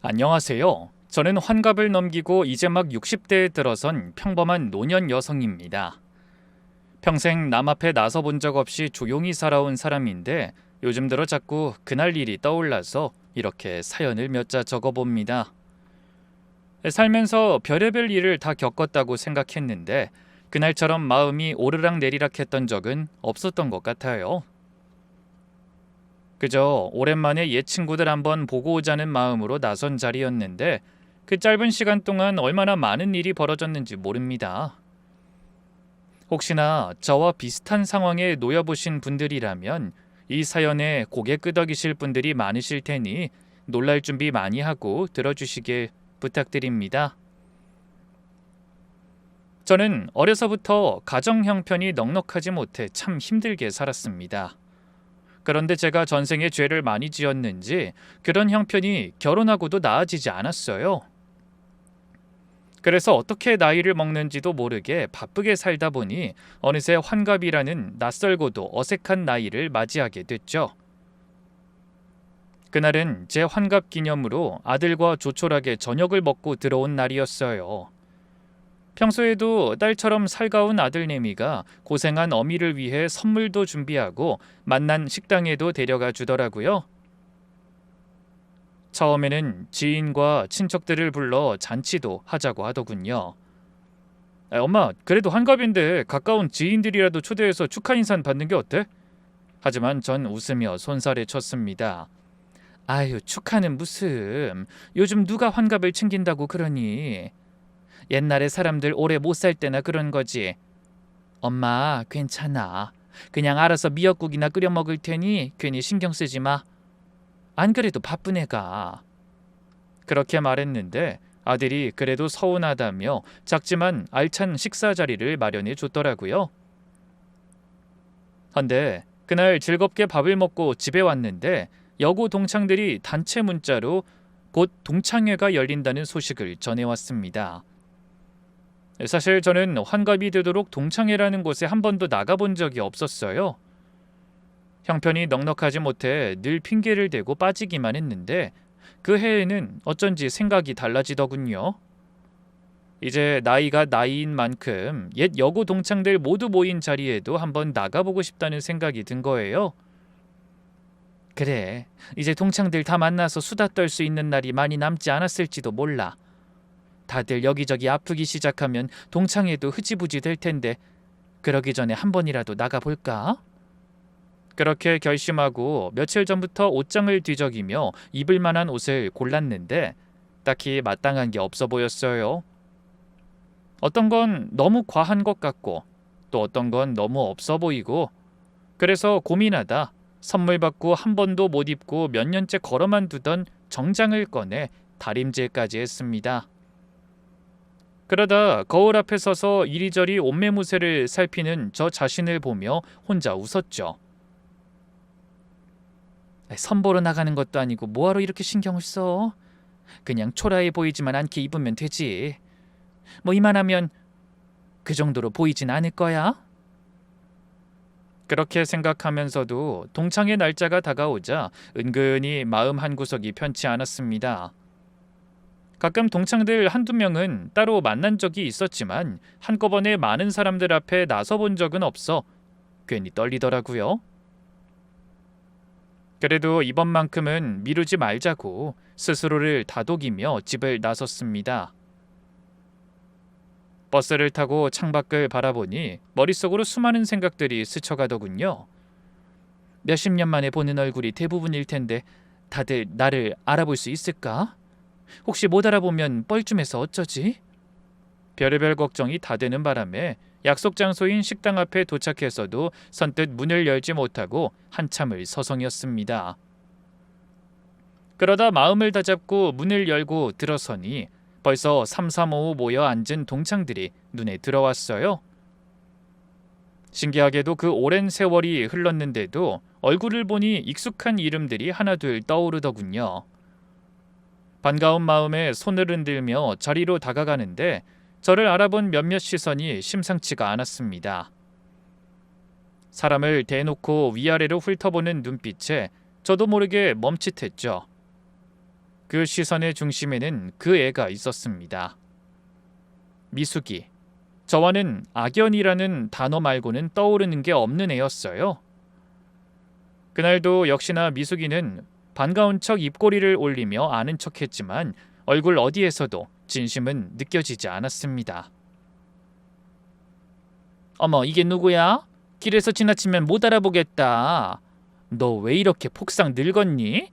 안녕하세요. 저는 환갑을 넘기고 이제 막 60대에 들어선 평범한 노년 여성입니다. 평생 남 앞에 나서 본 적 없이 조용히 살아온 사람인데 요즘 들어 자꾸 그날 일이 떠올라서 이렇게 사연을 몇 자 적어봅니다. 살면서 별의별 일을 다 겪었다고 생각했는데 그날처럼 마음이 오르락 내리락 했던 적은 없었던 것 같아요. 그저 오랜만에 옛 친구들 한번 보고 오자는 마음으로 나선 자리였는데 그 짧은 시간 동안 얼마나 많은 일이 벌어졌는지 모릅니다. 혹시나 저와 비슷한 상황에 놓여보신 분들이라면 이 사연에 고개 끄덕이실 분들이 많으실 테니 놀랄 준비 많이 하고 들어주시길 부탁드립니다. 저는 어려서부터 가정 형편이 넉넉하지 못해 참 힘들게 살았습니다. 그런데 제가 전생에 죄를 많이 지었는지 그런 형편이 결혼하고도 나아지지 않았어요. 그래서 어떻게 나이를 먹는지도 모르게 바쁘게 살다 보니 어느새 환갑이라는 낯설고도 어색한 나이를 맞이하게 됐죠. 그날은 제 환갑 기념으로 아들과 조촐하게 저녁을 먹고 들어온 날이었어요. 평소에도 딸처럼 살가운 아들내미가 고생한 어미를 위해 선물도 준비하고 만난 식당에도 데려가 주더라고요. 처음에는 지인과 친척들을 불러 잔치도 하자고 하더군요. 엄마, 그래도 환갑인데 가까운 지인들이라도 초대해서 축하 인사는 받는 게 어때? 하지만 전 웃으며 손살에 쳤습니다. 아유, 축하는 무슨. 요즘 누가 환갑을 챙긴다고 그러니. 옛날에 사람들 오래 못 살 때나 그런 거지. 엄마, 괜찮아. 그냥 알아서 미역국이나 끓여 먹을 테니 괜히 신경 쓰지 마. 안 그래도 바쁜 애가. 그렇게 말했는데 아들이 그래도 서운하다며 작지만 알찬 식사 자리를 마련해 줬더라고요. 헌데 그날 즐겁게 밥을 먹고 집에 왔는데 여고 동창들이 단체 문자로 곧 동창회가 열린다는 소식을 전해왔습니다. 사실 저는 환갑이 되도록 동창회라는 곳에 한 번도 나가본 적이 없었어요. 형편이 넉넉하지 못해 늘 핑계를 대고 빠지기만 했는데 그 해에는 어쩐지 생각이 달라지더군요. 이제 나이가 나이인 만큼 옛 여고 동창들 모두 모인 자리에도 한번 나가보고 싶다는 생각이 든 거예요. 그래, 이제 동창들 다 만나서 수다 떨 수 있는 날이 많이 남지 않았을지도 몰라. 다들 여기저기 아프기 시작하면 동창회도 흐지부지 될 텐데 그러기 전에 한 번이라도 나가볼까? 그렇게 결심하고 며칠 전부터 옷장을 뒤적이며 입을 만한 옷을 골랐는데 딱히 마땅한 게 없어 보였어요. 어떤 건 너무 과한 것 같고 또 어떤 건 너무 없어 보이고 그래서 고민하다 선물 받고 한 번도 못 입고 몇 년째 걸어만 두던 정장을 꺼내 다림질까지 했습니다. 그러다 거울 앞에 서서 이리저리 옷매무새를 살피는 저 자신을 보며 혼자 웃었죠. 선보러 나가는 것도 아니고 뭐하러 이렇게 신경을 써? 그냥 초라해 보이지만 않게 입으면 되지. 뭐 이만하면 그 정도로 보이진 않을 거야? 그렇게 생각하면서도 동창의 날짜가 다가오자 은근히 마음 한구석이 편치 않았습니다. 가끔 동창들 한두 명은 따로 만난 적이 있었지만 한꺼번에 많은 사람들 앞에 나서본 적은 없어 괜히 떨리더라고요. 그래도 이번만큼은 미루지 말자고 스스로를 다독이며 집을 나섰습니다. 버스를 타고 창밖을 바라보니 머릿속으로 수많은 생각들이 스쳐가더군요. 몇십 년 만에 보는 얼굴이 대부분일 텐데 다들 나를 알아볼 수 있을까? 혹시 못 알아보면 뻘쭘해서 어쩌지? 별의별 걱정이 다 되는 바람에 약속 장소인 식당 앞에 도착해서도 선뜻 문을 열지 못하고 한참을 서성였습니다. 그러다 마음을 다잡고 문을 열고 들어서니 벌써 삼삼오오 모여 앉은 동창들이 눈에 들어왔어요. 신기하게도 그 오랜 세월이 흘렀는데도 얼굴을 보니 익숙한 이름들이 하나둘 떠오르더군요. 반가운 마음에 손을 흔들며 자리로 다가가는데 저를 알아본 몇몇 시선이 심상치가 않았습니다. 사람을 대놓고 위아래로 훑어보는 눈빛에 저도 모르게 멈칫했죠. 그 시선의 중심에는 그 애가 있었습니다. 미숙이. 저와는 악연이라는 단어 말고는 떠오르는 게 없는 애였어요. 그날도 역시나 미숙이는 반가운 척 입꼬리를 올리며 아는 척했지만 얼굴 어디에서도 진심은 느껴지지 않았습니다. 어머, 이게 누구야? 길에서 지나치면 못 알아보겠다. 너 왜 이렇게 폭삭 늙었니?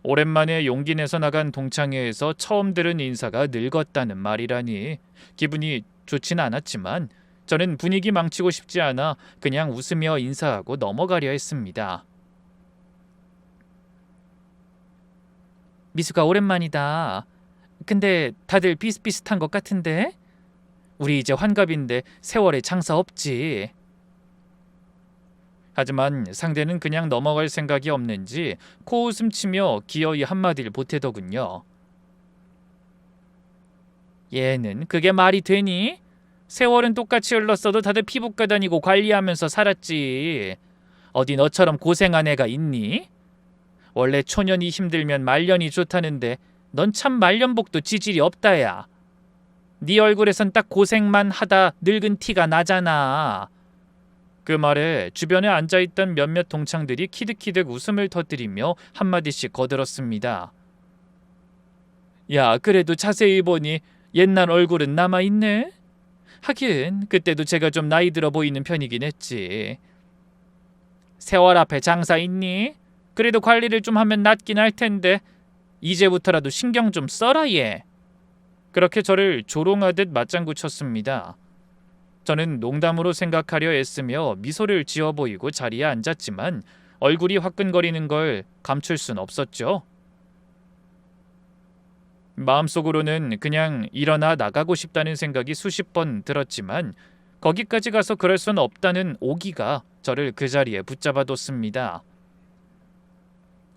오랜만에 용기 내서 나간 동창회에서 처음 들은 인사가 늙었다는 말이라니 기분이 좋진 않았지만 저는 분위기 망치고 싶지 않아 그냥 웃으며 인사하고 넘어가려 했습니다. 미수가 오랜만이다. 근데 다들 비슷비슷한 것 같은데? 우리 이제 환갑인데 세월에 장사 없지. 하지만 상대는 그냥 넘어갈 생각이 없는지 코웃음 치며 기어이 한마디를 보태더군요. 얘는 그게 말이 되니? 세월은 똑같이 흘렀어도 다들 피부과 다니고 관리하면서 살았지. 어디 너처럼 고생한 애가 있니? 원래 초년이 힘들면 말년이 좋다는데 넌 참 말년복도 지질이 없다야. 네 얼굴에선 딱 고생만 하다 늙은 티가 나잖아. 그 말에 주변에 앉아있던 몇몇 동창들이 키득키득 웃음을 터뜨리며 한마디씩 거들었습니다. 야, 그래도 자세히 보니 옛날 얼굴은 남아있네? 하긴 그때도 제가 좀 나이 들어 보이는 편이긴 했지. 세월 앞에 장사 있니? 그래도 관리를 좀 하면 낫긴 할 텐데 이제부터라도 신경 좀 써라 얘. 그렇게 저를 조롱하듯 맞장구 쳤습니다. 저는 농담으로 생각하려 애쓰며 미소를 지어 보이고 자리에 앉았지만 얼굴이 화끈거리는 걸 감출 순 없었죠. 마음속으로는 그냥 일어나 나가고 싶다는 생각이 수십 번 들었지만 거기까지 가서 그럴 순 없다는 오기가 저를 그 자리에 붙잡아뒀습니다.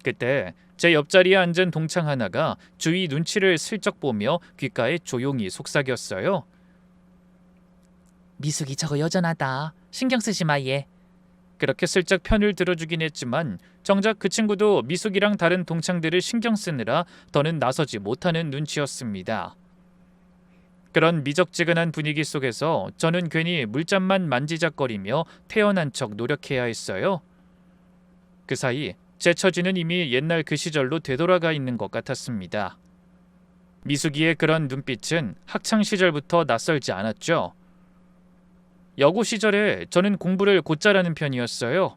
그때 제 옆자리에 앉은 동창 하나가 주위 눈치를 슬쩍 보며 귓가에 조용히 속삭였어요. 미숙이 저거 여전하다. 신경 쓰지 마 얘. 그렇게 슬쩍 편을 들어주긴 했지만 정작 그 친구도 미숙이랑 다른 동창들을 신경 쓰느라 더는 나서지 못하는 눈치였습니다. 그런 미적지근한 분위기 속에서 저는 괜히 물잠만 만지작거리며 태연한 척 노력해야 했어요. 그 사이 제 처지는 이미 옛날 그 시절로 되돌아가 있는 것 같았습니다. 미숙이의 그런 눈빛은 학창시절부터 낯설지 않았죠. 여고 시절에 저는 공부를 곧잘하는 편이었어요.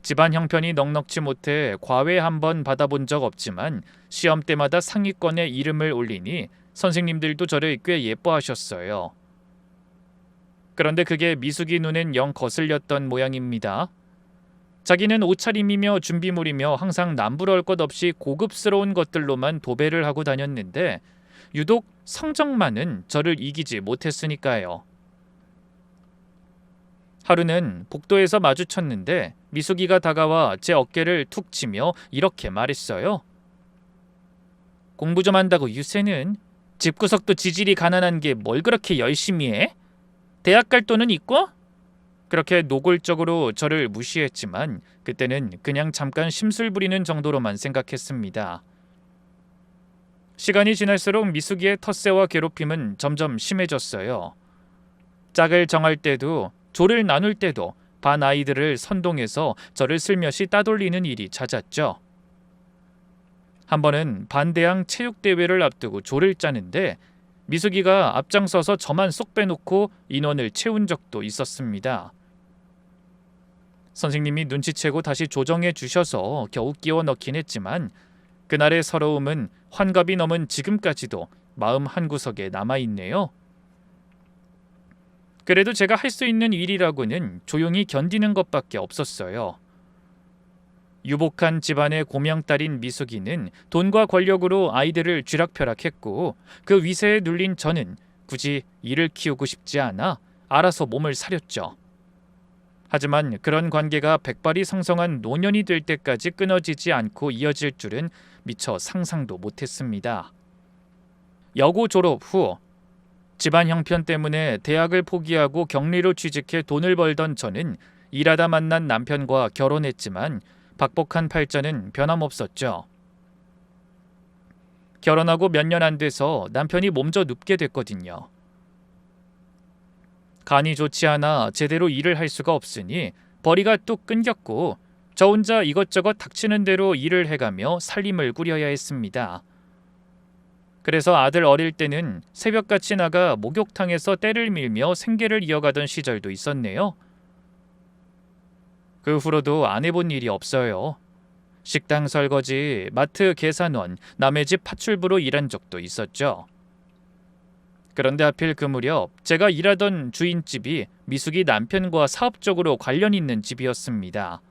집안 형편이 넉넉지 못해 과외 한 번 받아본 적 없지만 시험 때마다 상위권에 이름을 올리니 선생님들도 저를 꽤 예뻐하셨어요. 그런데 그게 미숙이 눈엔 영 거슬렸던 모양입니다. 자기는 옷차림이며 준비물이며 항상 남부러울 것 없이 고급스러운 것들로만 도배를 하고 다녔는데 유독 성적만은 저를 이기지 못했으니까요. 하루는 복도에서 마주쳤는데 미숙이가 다가와 제 어깨를 툭 치며 이렇게 말했어요. 공부 좀 한다고 유세는? 집구석도 지질이 가난한 게 뭘 그렇게 열심히 해? 대학 갈 돈은 있고? 그렇게 노골적으로 저를 무시했지만 그때는 그냥 잠깐 심술 부리는 정도로만 생각했습니다. 시간이 지날수록 미숙이의 텃세와 괴롭힘은 점점 심해졌어요. 짝을 정할 때도 조를 나눌 때도 반 아이들을 선동해서 저를 슬며시 따돌리는 일이 잦았죠. 한 번은 반대항 체육대회를 앞두고 조를 짜는데 미숙이가 앞장서서 저만 쏙 빼놓고 인원을 채운 적도 있었습니다. 선생님이 눈치채고 다시 조정해 주셔서 겨우 끼워 넣긴 했지만 그날의 서러움은 환갑이 넘은 지금까지도 마음 한구석에 남아있네요. 그래도 제가 할 수 있는 일이라고는 조용히 견디는 것밖에 없었어요. 유복한 집안의 고명딸인 미숙이는 돈과 권력으로 아이들을 쥐락펴락했고 그 위세에 눌린 저는 굳이 이를 키우고 싶지 않아 알아서 몸을 사렸죠. 하지만 그런 관계가 백발이 성성한 노년이 될 때까지 끊어지지 않고 이어질 줄은 미처 상상도 못했습니다. 여고 졸업 후 집안 형편 때문에 대학을 포기하고 격리로 취직해 돈을 벌던 저는 일하다 만난 남편과 결혼했지만 박복한 팔자는 변함없었죠. 결혼하고 몇 년 안 돼서 남편이 몸져 눕게 됐거든요. 간이 좋지 않아 제대로 일을 할 수가 없으니 벌이가 뚝 끊겼고 저 혼자 이것저것 닥치는 대로 일을 해가며 살림을 꾸려야 했습니다. 그래서 아들 어릴 때는 새벽같이 나가 목욕탕에서 때를 밀며 생계를 이어가던 시절도 있었네요. 그 후로도 안 해본 일이 없어요. 식당 설거지, 마트 계산원, 남의 집 파출부로 일한 적도 있었죠. 그런데 하필 그 무렵 제가 일하던 주인집이 미숙이 남편과 사업적으로 관련 있는 집이었습니다.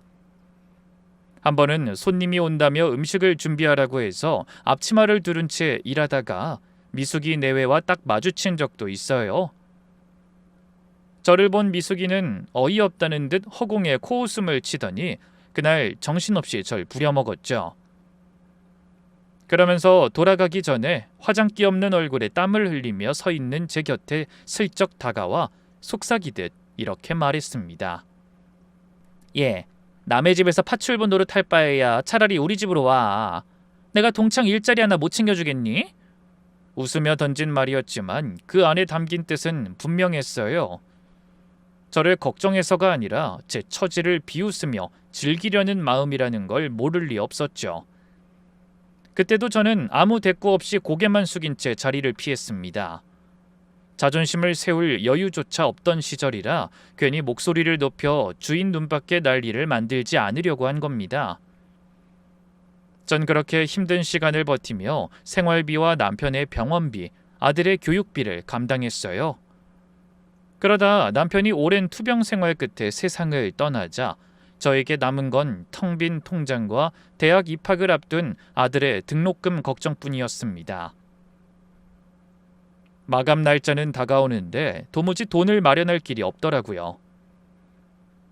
한 번은 손님이 온다며 음식을 준비하라고 해서 앞치마를 두른 채 일하다가 미숙이 내외와 딱 마주친 적도 있어요. 저를 본 미숙이는 어이없다는 듯 허공에 코웃음을 치더니 그날 정신없이 절 부려먹었죠. 그러면서 돌아가기 전에 화장기 없는 얼굴에 땀을 흘리며 서 있는 제 곁에 슬쩍 다가와 속삭이듯 이렇게 말했습니다. 예, 남의 집에서 파출부 노릇할 바에야 차라리 우리 집으로 와. 내가 동창 일자리 하나 못 챙겨주겠니? 웃으며 던진 말이었지만 그 안에 담긴 뜻은 분명했어요. 저를 걱정해서가 아니라 제 처지를 비웃으며 즐기려는 마음이라는 걸 모를 리 없었죠. 그때도 저는 아무 대꾸 없이 고개만 숙인 채 자리를 피했습니다. 자존심을 세울 여유조차 없던 시절이라 괜히 목소리를 높여 주인 눈밖에 날 일을 만들지 않으려고 한 겁니다. 전 그렇게 힘든 시간을 버티며 생활비와 남편의 병원비, 아들의 교육비를 감당했어요. 그러다 남편이 오랜 투병 생활 끝에 세상을 떠나자 저에게 남은 건 텅 빈 통장과 대학 입학을 앞둔 아들의 등록금 걱정뿐이었습니다. 마감 날짜는 다가오는데 도무지 돈을 마련할 길이 없더라고요.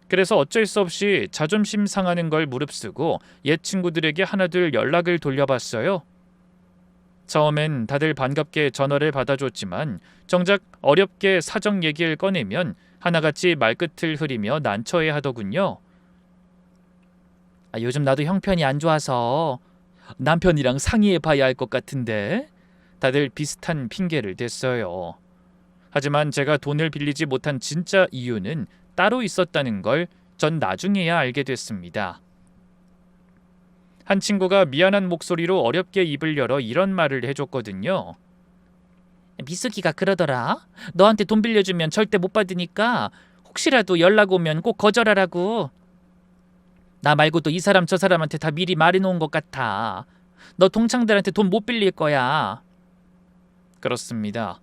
그래서 어쩔 수 없이 자존심 상하는 걸 무릅쓰고 옛 친구들에게 하나둘 연락을 돌려봤어요. 처음엔 다들 반갑게 전화를 받아줬지만 정작 어렵게 사정 얘기를 꺼내면 하나같이 말끝을 흐리며 난처해 하더군요. 요즘 나도 형편이 안 좋아서 남편이랑 상의해 봐야 할 것 같은데 다들 비슷한 핑계를 댔어요. 하지만 제가 돈을 빌리지 못한 진짜 이유는 따로 있었다는 걸 전 나중에야 알게 됐습니다. 한 친구가 미안한 목소리로 어렵게 입을 열어 이런 말을 해줬거든요. 미숙이가 그러더라. 너한테 돈 빌려주면 절대 못 받으니까 혹시라도 연락 오면 꼭 거절하라고. 나 말고도 이 사람 저 사람한테 다 미리 말해놓은 것 같아. 너 동창들한테 돈 못 빌릴 거야. 그렇습니다.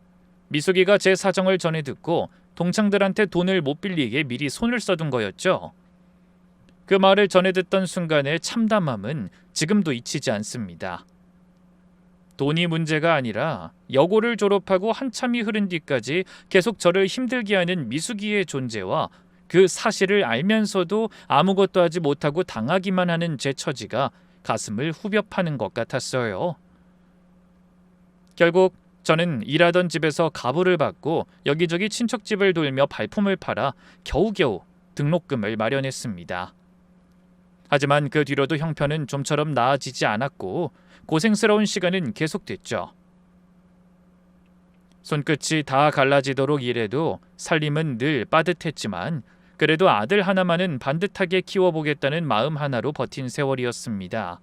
미숙이가 제 사정을 전해 듣고 동창들한테 돈을 못 빌리게 미리 손을 써둔 거였죠. 그 말을 전해 듣던 순간의 참담함은 지금도 잊히지 않습니다. 돈이 문제가 아니라 여고를 졸업하고 한참이 흐른 뒤까지 계속 저를 힘들게 하는 미숙이의 존재와 그 사실을 알면서도 아무것도 하지 못하고 당하기만 하는 제 처지가 가슴을 후벼 파는 것 같았어요. 결국 저는 일하던 집에서 가부를 받고 여기저기 친척집을 돌며 발품을 팔아 겨우겨우 등록금을 마련했습니다. 하지만 그 뒤로도 형편은 좀처럼 나아지지 않았고 고생스러운 시간은 계속됐죠. 손끝이 다 갈라지도록 일해도 살림은 늘 빠듯했지만 그래도 아들 하나만은 반듯하게 키워보겠다는 마음 하나로 버틴 세월이었습니다.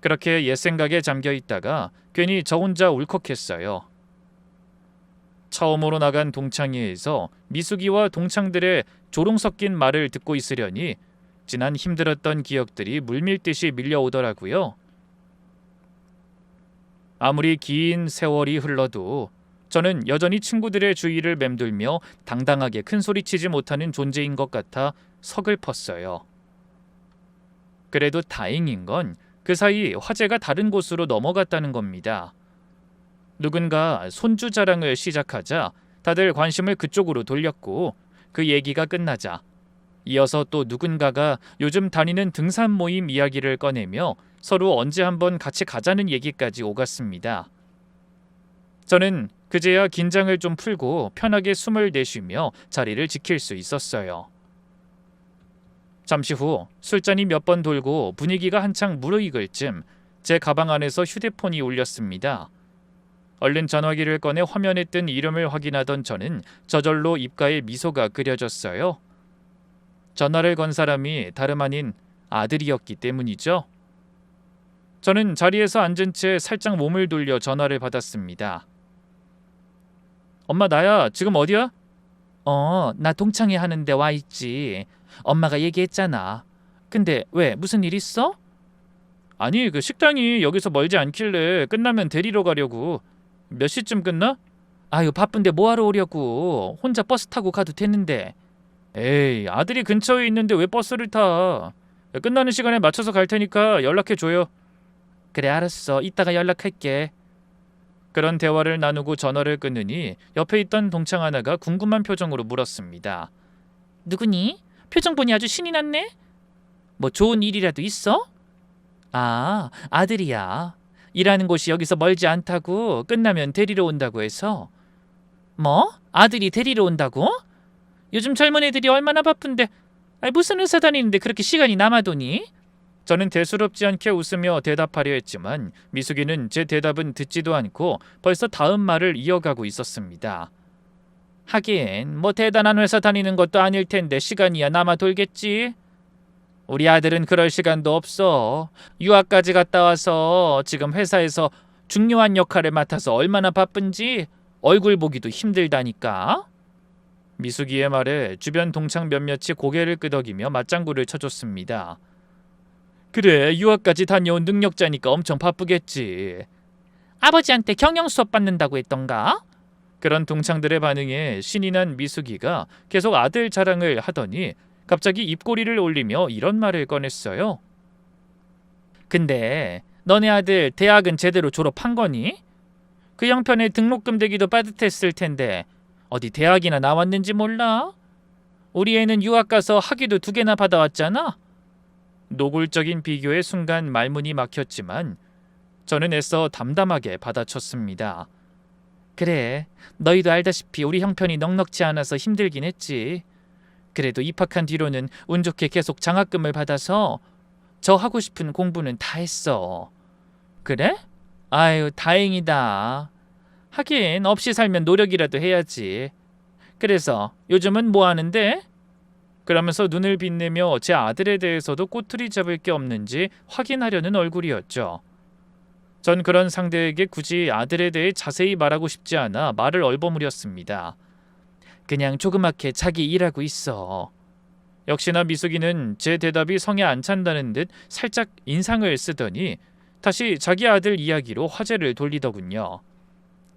그렇게 옛 생각에 잠겨 있다가 괜히 저 혼자 울컥했어요. 처음으로 나간 동창회에서 미숙이와 동창들의 조롱 섞인 말을 듣고 있으려니 지난 힘들었던 기억들이 물밀듯이 밀려오더라고요. 아무리 긴 세월이 흘러도 저는 여전히 친구들의 주위를 맴돌며 당당하게 큰소리치지 못하는 존재인 것 같아 서글펐어요. 그래도 다행인 건 그 사이 화제가 다른 곳으로 넘어갔다는 겁니다. 누군가 손주 자랑을 시작하자 다들 관심을 그쪽으로 돌렸고 그 얘기가 끝나자 이어서 또 누군가가 요즘 다니는 등산 모임 이야기를 꺼내며 서로 언제 한번 같이 가자는 얘기까지 오갔습니다. 저는 그제야 긴장을 좀 풀고 편하게 숨을 내쉬며 자리를 지킬 수 있었어요. 잠시 후 술잔이 몇 번 돌고 분위기가 한창 무르익을 쯤 제 가방 안에서 휴대폰이 울렸습니다. 얼른 전화기를 꺼내 화면에 뜬 이름을 확인하던 저는 저절로 입가에 미소가 그려졌어요. 전화를 건 사람이 다름 아닌 아들이었기 때문이죠. 저는 자리에서 앉은 채 살짝 몸을 돌려 전화를 받았습니다. 엄마, 나야. 지금 어디야? 나 동창회 하는데 와 있지. 엄마가 얘기했잖아. 근데 왜, 무슨 일 있어? 아니, 그 식당이 여기서 멀지 않길래 끝나면 데리러 가려고. 몇 시쯤 끝나? 아유, 바쁜데 뭐하러 오려고. 혼자 버스 타고 가도 되는데. 에이, 아들이 근처에 있는데 왜 버스를 타? 끝나는 시간에 맞춰서 갈 테니까 연락해줘요. 그래, 알았어. 이따가 연락할게. 그런 대화를 나누고 전화를 끊으니 옆에 있던 동창 하나가 궁금한 표정으로 물었습니다. 누구니? 표정 보니 아주 신이 났네? 뭐 좋은 일이라도 있어? 아, 아들이야. 일하는 곳이 여기서 멀지 않다고 끝나면 데리러 온다고 해서. 뭐? 아들이 데리러 온다고? 요즘 젊은 애들이 얼마나 바쁜데. 무슨 회사 다니는데 그렇게 시간이 남아도니? 저는 대수롭지 않게 웃으며 대답하려 했지만 미숙이는 제 대답은 듣지도 않고 벌써 다음 말을 이어가고 있었습니다. 하긴 뭐 대단한 회사 다니는 것도 아닐 텐데 시간이야 남아 돌겠지. 우리 아들은 그럴 시간도 없어. 유학까지 갔다 와서 지금 회사에서 중요한 역할을 맡아서 얼마나 바쁜지 얼굴 보기도 힘들다니까. 미숙이의 말에 주변 동창 몇몇이 고개를 끄덕이며 맞장구를 쳐줬습니다. 그래, 유학까지 다녀온 능력자니까 엄청 바쁘겠지. 아버지한테 경영 수업 받는다고 했던가? 그런 동창들의 반응에 신이 난 미숙이가 계속 아들 자랑을 하더니 갑자기 입꼬리를 올리며 이런 말을 꺼냈어요. 근데 너네 아들 대학은 제대로 졸업한 거니? 그 형편에 등록금 대기도 빠듯했을 텐데 어디 대학이나 나왔는지 몰라? 우리 애는 유학 가서 학위도 2개나 받아왔잖아. 노골적인 비교에 순간 말문이 막혔지만 저는 애써 담담하게 받아쳤습니다. 그래, 너희도 알다시피 우리 형편이 넉넉지 않아서 힘들긴 했지. 그래도 입학한 뒤로는 운 좋게 계속 장학금을 받아서 저 하고 싶은 공부는 다 했어. 그래? 아유, 다행이다. 하긴 없이 살면 노력이라도 해야지. 그래서 요즘은 뭐 하는데? 그러면서 눈을 빛내며 제 아들에 대해서도 꼬투리 잡을 게 없는지 확인하려는 얼굴이었죠. 전 그런 상대에게 굳이 아들에 대해 자세히 말하고 싶지 않아 말을 얼버무렸습니다. 그냥 조그맣게 자기 일하고 있어. 역시나 미숙이는 제 대답이 성에 안 찬다는 듯 살짝 인상을 쓰더니 다시 자기 아들 이야기로 화제를 돌리더군요.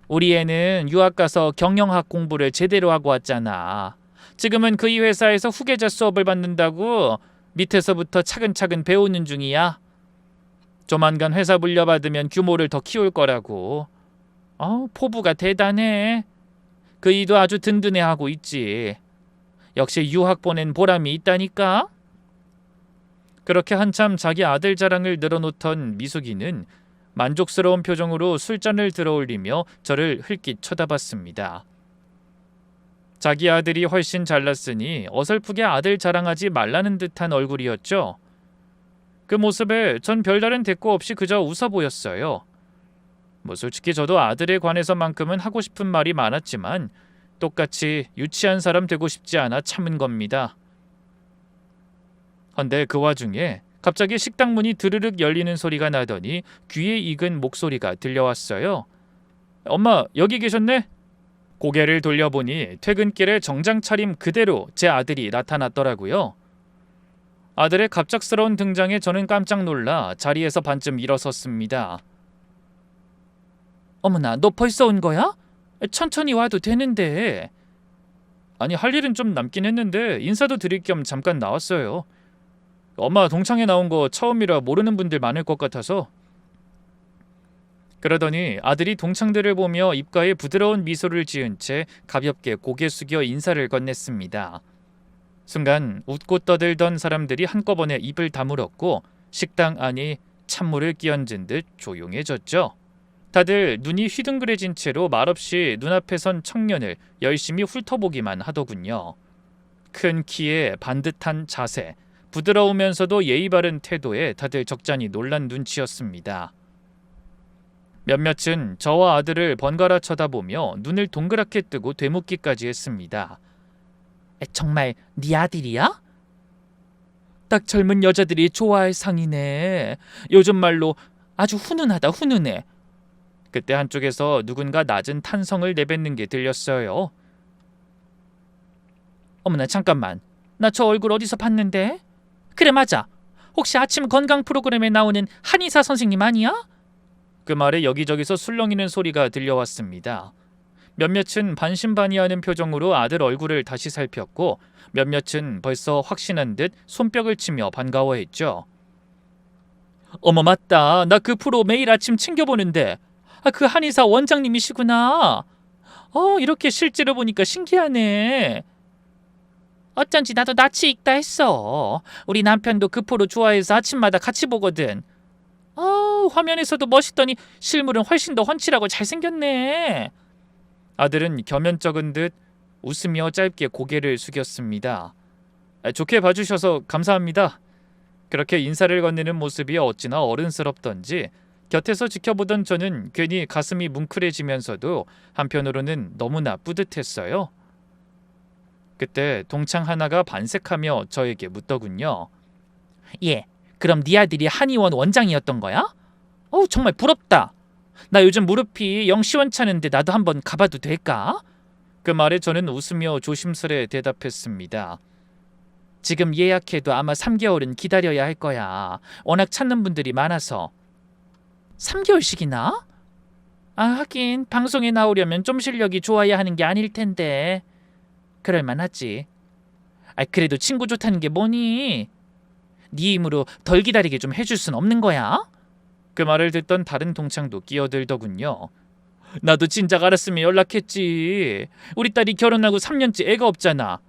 우리 애는 유학 가서 경영학 공부를 제대로 하고 왔잖아. 지금은 그 이 회사에서 후계자 수업을 받는다고 밑에서부터 차근차근 배우는 중이야. 조만간 회사 물려받으면 규모를 더 키울 거라고. 포부가 대단해. 그 이도 아주 든든해하고 있지. 역시 유학 보낸 보람이 있다니까. 그렇게 한참 자기 아들 자랑을 늘어놓던 미숙이는 만족스러운 표정으로 술잔을 들어올리며 저를 흘낏 쳐다봤습니다. 자기 아들이 훨씬 잘났으니 어설프게 아들 자랑하지 말라는 듯한 얼굴이었죠. 그 모습에 전 별다른 대꾸 없이 그저 웃어 보였어요. 뭐 솔직히 저도 아들에 관해서만큼은 하고 싶은 말이 많았지만 똑같이 유치한 사람 되고 싶지 않아 참은 겁니다. 헌데 그 와중에 갑자기 식당 문이 드르륵 열리는 소리가 나더니 귀에 익은 목소리가 들려왔어요. 엄마, 여기 계셨네? 고개를 돌려보니 퇴근길에 정장 차림 그대로 제 아들이 나타났더라고요. 아들의 갑작스러운 등장에 저는 깜짝 놀라 자리에서 반쯤 일어섰습니다. 어머나, 너 벌써 온 거야? 천천히 와도 되는데. 아니, 할 일은 좀 남긴 했는데 인사도 드릴 겸 잠깐 나왔어요. 엄마 동창회 나온 거 처음이라 모르는 분들 많을 것 같아서. 그러더니 아들이 동창들을 보며 입가에 부드러운 미소를 지은 채 가볍게 고개 숙여 인사를 건넸습니다. 순간 웃고 떠들던 사람들이 한꺼번에 입을 다물었고 식당 안이 찬물을 끼얹은 듯 조용해졌죠. 다들 눈이 휘둥그레진 채로 말없이 눈앞에 선 청년을 열심히 훑어보기만 하더군요. 큰 키에 반듯한 자세, 부드러우면서도 예의 바른 태도에 다들 적잖이 놀란 눈치였습니다. 몇몇은 저와 아들을 번갈아 쳐다보며 눈을 동그랗게 뜨고 되묻기까지 했습니다. 정말 네 아들이야? 딱 젊은 여자들이 좋아할 상이네. 요즘 말로 아주 훈훈하다, 훈훈해. 그때 한쪽에서 누군가 낮은 탄성을 내뱉는 게 들렸어요. 어머나 잠깐만. 나 저 얼굴 어디서 봤는데? 그래 맞아. 혹시 아침 건강 프로그램에 나오는 한의사 선생님 아니야? 그 말에 여기저기서 술렁이는 소리가 들려왔습니다. 몇몇은 반신반의하는 표정으로 아들 얼굴을 다시 살폈고 몇몇은 벌써 확신한 듯 손뼉을 치며 반가워했죠. 어머 맞다. 나 그 프로 매일 아침 챙겨보는데 그 한의사 원장님이시구나. 이렇게 실제로 보니까 신기하네. 어쩐지 나도 낯이 익다 했어. 우리 남편도 그 프로 좋아해서 아침마다 같이 보거든. 화면에서도 멋있더니 실물은 훨씬 더 훤칠하고 잘생겼네. 아들은 겸연쩍은 듯 웃으며 짧게 고개를 숙였습니다. 좋게 봐주셔서 감사합니다. 그렇게 인사를 건네는 모습이 어찌나 어른스럽던지 곁에서 지켜보던 저는 괜히 가슴이 뭉클해지면서도 한편으로는 너무나 뿌듯했어요. 그때 동창 하나가 반색하며 저에게 묻더군요. 예, 그럼 네 아들이 한의원 원장이었던 거야? 정말 부럽다. 나 요즘 무릎이 영 시원찮은데 나도 한번 가봐도 될까? 그 말에 저는 웃으며 조심스레 대답했습니다. 지금 예약해도 아마 3개월은 기다려야 할 거야. 워낙 찾는 분들이 많아서. 3개월씩이나? 하긴 방송에 나오려면 좀 실력이 좋아야 하는 게 아닐 텐데. 그럴만하지. 그래도 친구 좋다는 게 뭐니? 네 힘으로 덜 기다리게 좀 해줄 순 없는 거야? 그 말을 듣던 다른 동창도 끼어들더군요. 나도 진작 알았으면 연락했지. 우리 딸이 결혼하고 3년째 애가 없잖아.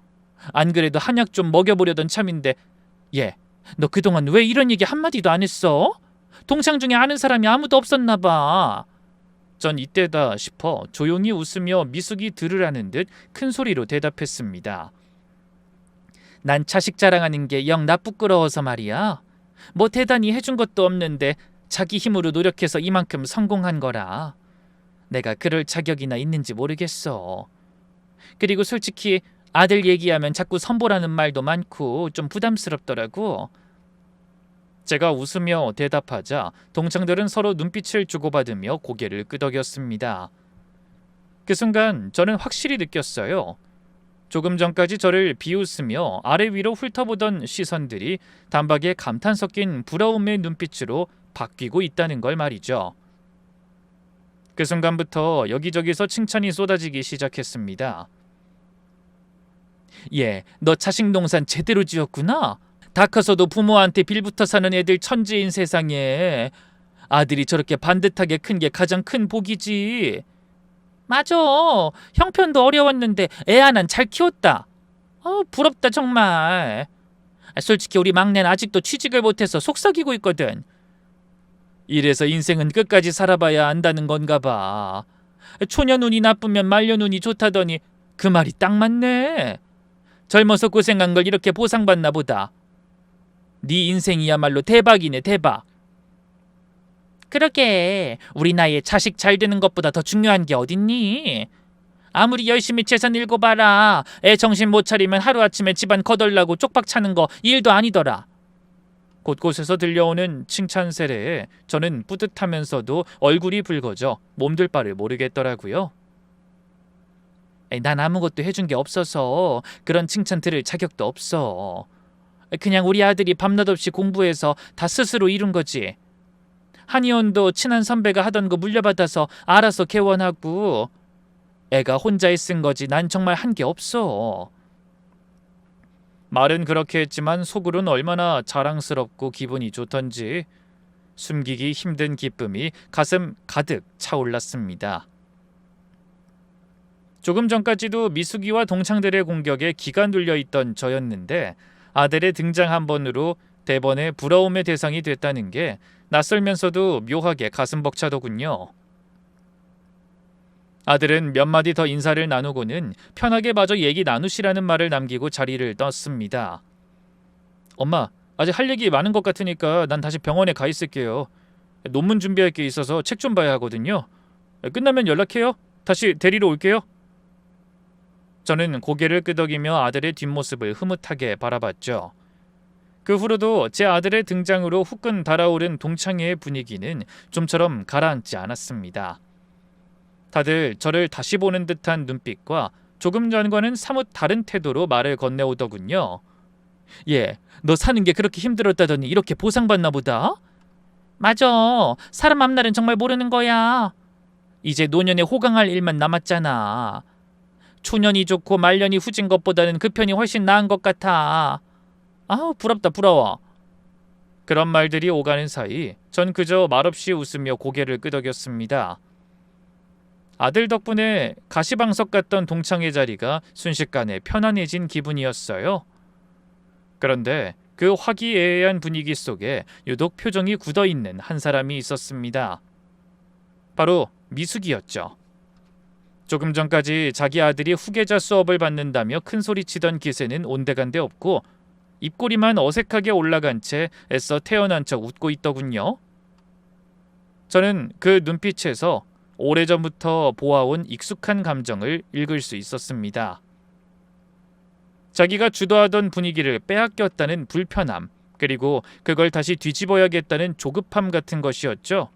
안 그래도 한약 좀 먹여보려던 참인데. 얘, 너 그동안 왜 이런 얘기 한마디도 안 했어? 동창 중에 아는 사람이 아무도 없었나 봐. 전 이때다 싶어 조용히 웃으며 미숙이 들으라는 듯 큰 소리로 대답했습니다. 난 자식 자랑하는 게 영 나 부끄러워서 말이야. 뭐 대단히 해준 것도 없는데 자기 힘으로 노력해서 이만큼 성공한 거라. 내가 그럴 자격이나 있는지 모르겠어. 그리고 솔직히 아들 얘기하면 자꾸 선보라는 말도 많고 좀 부담스럽더라고. 제가 웃으며 대답하자 동창들은 서로 눈빛을 주고받으며 고개를 끄덕였습니다. 그 순간 저는 확실히 느꼈어요. 조금 전까지 저를 비웃으며 아래 위로 훑어보던 시선들이 단박에 감탄 섞인 부러움의 눈빛으로 바뀌고 있다는 걸 말이죠. 그 순간부터 여기저기서 칭찬이 쏟아지기 시작했습니다. 예, 너 자식 농산 제대로 지었구나. 다 커서도 부모한테 빌붙어 사는 애들 천지인 세상에 아들이 저렇게 반듯하게 큰 게 가장 큰 복이지. 맞아. 형편도 어려웠는데 애 하나는 잘 키웠다. 부럽다 정말. 솔직히 우리 막내는 아직도 취직을 못해서 속삭이고 있거든. 이래서 인생은 끝까지 살아봐야 안다는 건가 봐. 초년운이 나쁘면 말년운이 좋다더니 그 말이 딱 맞네. 젊어서 고생한 걸 이렇게 보상받나 보다. 네 인생이야말로 대박이네, 대박. 그러게 우리 나이에 자식 잘 되는 것보다 더 중요한 게 어딨니? 아무리 열심히 재산 읽어봐라. 애 정신 못 차리면 하루아침에 집안 거덜나고 쪽박 차는 거 일도 아니더라. 곳곳에서 들려오는 칭찬 세례에 저는 뿌듯하면서도 얼굴이 붉어져 몸둘 바를 모르겠더라고요. 난 아무것도 해준 게 없어서 그런 칭찬 들을 자격도 없어. 그냥 우리 아들이 밤낮 없이 공부해서 다 스스로 이룬 거지. 한의원도 친한 선배가 하던 거 물려받아서 알아서 개원하고. 애가 혼자 쓴 거지 난 정말 한 게 없어. 말은 그렇게 했지만 속으론 얼마나 자랑스럽고 기분이 좋던지 숨기기 힘든 기쁨이 가슴 가득 차올랐습니다. 조금 전까지도 미숙이와 동창들의 공격에 기가 눌려있던 저였는데 아들의 등장 한 번으로 대번에 부러움의 대상이 됐다는 게 낯설면서도 묘하게 가슴 벅차더군요. 아들은 몇 마디 더 인사를 나누고는 편하게 마저 얘기 나누시라는 말을 남기고 자리를 떴습니다. 엄마, 아직 할 얘기 많은 것 같으니까 난 다시 병원에 가 있을게요. 논문 준비할 게 있어서 책 좀 봐야 하거든요. 끝나면 연락해요. 다시 데리러 올게요. 저는 고개를 끄덕이며 아들의 뒷모습을 흐뭇하게 바라봤죠. 그 후로도 제 아들의 등장으로 후끈 달아오른 동창회의 분위기는 좀처럼 가라앉지 않았습니다. 다들 저를 다시 보는 듯한 눈빛과 조금 전과는 사뭇 다른 태도로 말을 건네오더군요. 예, 너 사는 게 그렇게 힘들었다더니 이렇게 보상받나 보다? 맞아. 사람 앞날은 정말 모르는 거야. 이제 노년에 호강할 일만 남았잖아. 초년이 좋고 말년이 후진 것보다는 그 편이 훨씬 나은 것 같아. 아우, 부럽다, 부러워. 그런 말들이 오가는 사이 전 그저 말없이 웃으며 고개를 끄덕였습니다. 아들 덕분에 가시방석 같던 동창회 자리가 순식간에 편안해진 기분이었어요. 그런데 그 화기애애한 분위기 속에 유독 표정이 굳어있는 한 사람이 있었습니다. 바로 미숙이었죠. 조금 전까지 자기 아들이 후계자 수업을 받는다며 큰소리치던 기세는 온데간데 없고 입꼬리만 어색하게 올라간 채 애써 태어난 척 웃고 있더군요. 저는 그 눈빛에서 오래전부터 보아온 익숙한 감정을 읽을 수 있었습니다. 자기가 주도하던 분위기를 빼앗겼다는 불편함, 그리고 그걸 다시 뒤집어야겠다는 조급함 같은 것이었죠.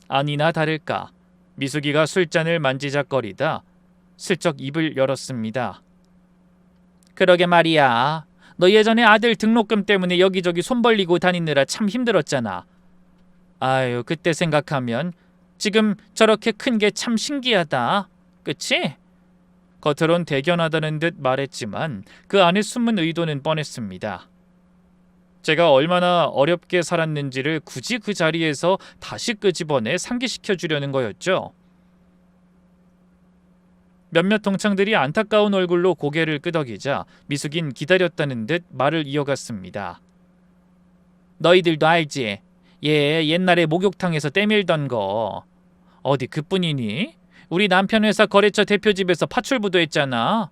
아니나 다를까 미숙이가 술잔을 만지작거리다 슬쩍 입을 열었습니다. 그러게 말이야. 너 예전에 아들 등록금 때문에 여기저기 손 벌리고 다니느라 참 힘들었잖아. 아유, 그때 생각하면 지금 저렇게 큰 게 참 신기하다. 그치? 겉으론 대견하다는 듯 말했지만 그 안에 숨은 의도는 뻔했습니다. 제가 얼마나 어렵게 살았는지를 굳이 그 자리에서 다시 끄집어내 상기시켜 주려는 거였죠. 몇몇 동창들이 안타까운 얼굴로 고개를 끄덕이자 미숙인 기다렸다는 듯 말을 이어갔습니다. 너희들도 알지? 얘 옛날에 목욕탕에서 때밀던 거. 어디 그뿐이니? 우리 남편 회사 거래처 대표집에서 파출부도 했잖아.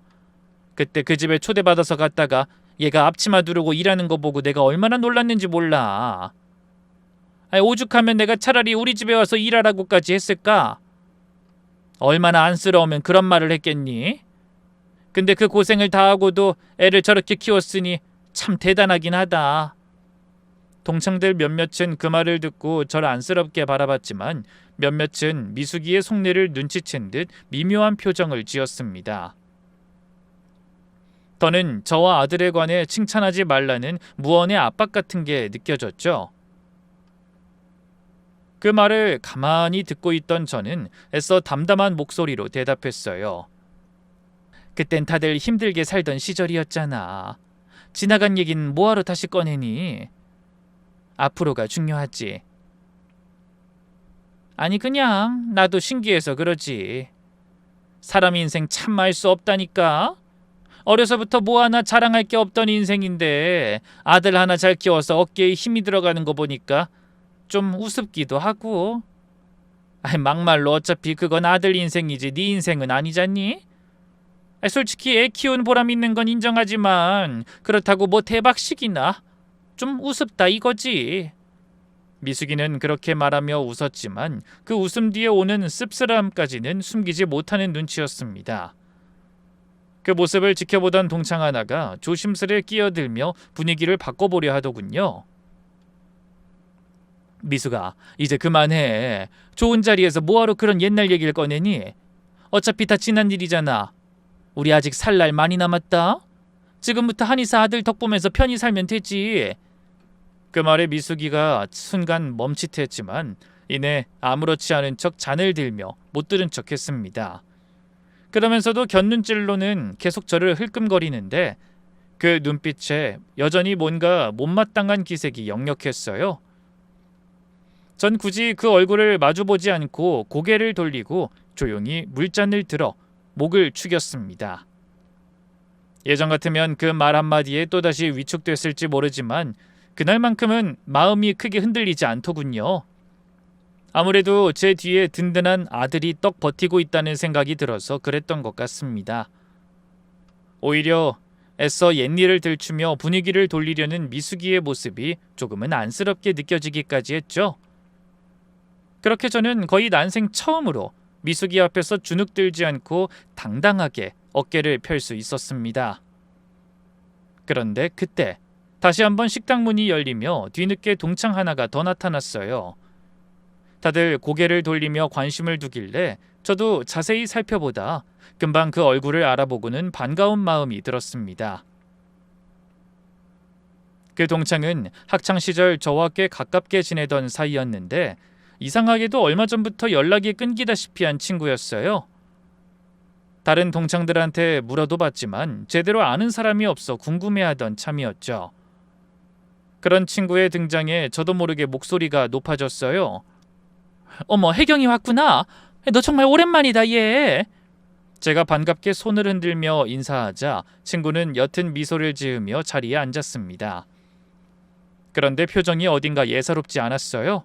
그때 그 집에 초대받아서 갔다가 얘가 앞치마 두르고 일하는 거 보고 내가 얼마나 놀랐는지 몰라. 아니, 오죽하면 내가 차라리 우리 집에 와서 일하라고까지 했을까? 얼마나 안쓰러우면 그런 말을 했겠니? 근데 그 고생을 다 하고도 애를 저렇게 키웠으니 참 대단하긴 하다. 동창들 몇몇은 그 말을 듣고 절 안쓰럽게 바라봤지만 몇몇은 미숙이의 속내를 눈치챈 듯 미묘한 표정을 지었습니다. 더는 저와 아들에 관해 칭찬하지 말라는 무언의 압박 같은 게 느껴졌죠. 그 말을 가만히 듣고 있던 저는 애써 담담한 목소리로 대답했어요. 그땐 다들 힘들게 살던 시절이었잖아. 지나간 얘긴 뭐하러 다시 꺼내니? 앞으로가 중요하지. 아니, 그냥 나도 신기해서 그러지. 사람 인생 참 알 수 없다니까. 어려서부터 뭐 하나 자랑할 게 없던 인생인데 아들 하나 잘 키워서 어깨에 힘이 들어가는 거 보니까 좀 우습기도 하고. 아니, 막말로 어차피 그건 아들 인생이지 네 인생은 아니잖니? 솔직히 애 키운 보람 있는 건 인정하지만 그렇다고 뭐 대박식이나 좀 우습다 이거지. 미숙이는 그렇게 말하며 웃었지만 그 웃음 뒤에 오는 씁쓸함까지는 숨기지 못하는 눈치였습니다. 그 모습을 지켜보던 동창 하나가 조심스레 끼어들며 분위기를 바꿔보려 하더군요. 미숙아, 이제 그만해. 좋은 자리에서 뭐하러 그런 옛날 얘기를 꺼내니? 어차피 다 지난 일이잖아. 우리 아직 살 날 많이 남았다. 지금부터 한의사 아들 덕 보면서 편히 살면 되지. 그 말에 미숙이가 순간 멈칫했지만 이내 아무렇지 않은 척 잔을 들며 못 들은 척했습니다. 그러면서도 곁눈질로는 계속 저를 흘끔거리는데 그 눈빛에 여전히 뭔가 못마땅한 기색이 역력했어요. 전 굳이 그 얼굴을 마주보지 않고 고개를 돌리고 조용히 물잔을 들어 목을 축였습니다. 예전 같으면 그 말 한마디에 또다시 위축됐을지 모르지만 그날만큼은 마음이 크게 흔들리지 않더군요. 아무래도 제 뒤에 든든한 아들이 떡 버티고 있다는 생각이 들어서 그랬던 것 같습니다. 오히려 애써 옛일을 들추며 분위기를 돌리려는 미숙이의 모습이 조금은 안쓰럽게 느껴지기까지 했죠. 그렇게 저는 거의 난생 처음으로 미숙이 앞에서 주눅들지 않고 당당하게 어깨를 펼 수 있었습니다. 그런데 그때 다시 한번 식당 문이 열리며 뒤늦게 동창 하나가 더 나타났어요. 다들 고개를 돌리며 관심을 두길래 저도 자세히 살펴보다 금방 그 얼굴을 알아보고는 반가운 마음이 들었습니다. 그 동창은 학창시절 저와 꽤 가깝게 지내던 사이였는데 이상하게도 얼마 전부터 연락이 끊기다시피 한 친구였어요. 다른 동창들한테 물어도 봤지만 제대로 아는 사람이 없어 궁금해하던 참이었죠. 그런 친구의 등장에 저도 모르게 목소리가 높아졌어요. 어머, 혜경이 왔구나. 너 정말 오랜만이다, 얘. 제가 반갑게 손을 흔들며 인사하자 친구는 옅은 미소를 지으며 자리에 앉았습니다. 그런데 표정이 어딘가 예사롭지 않았어요.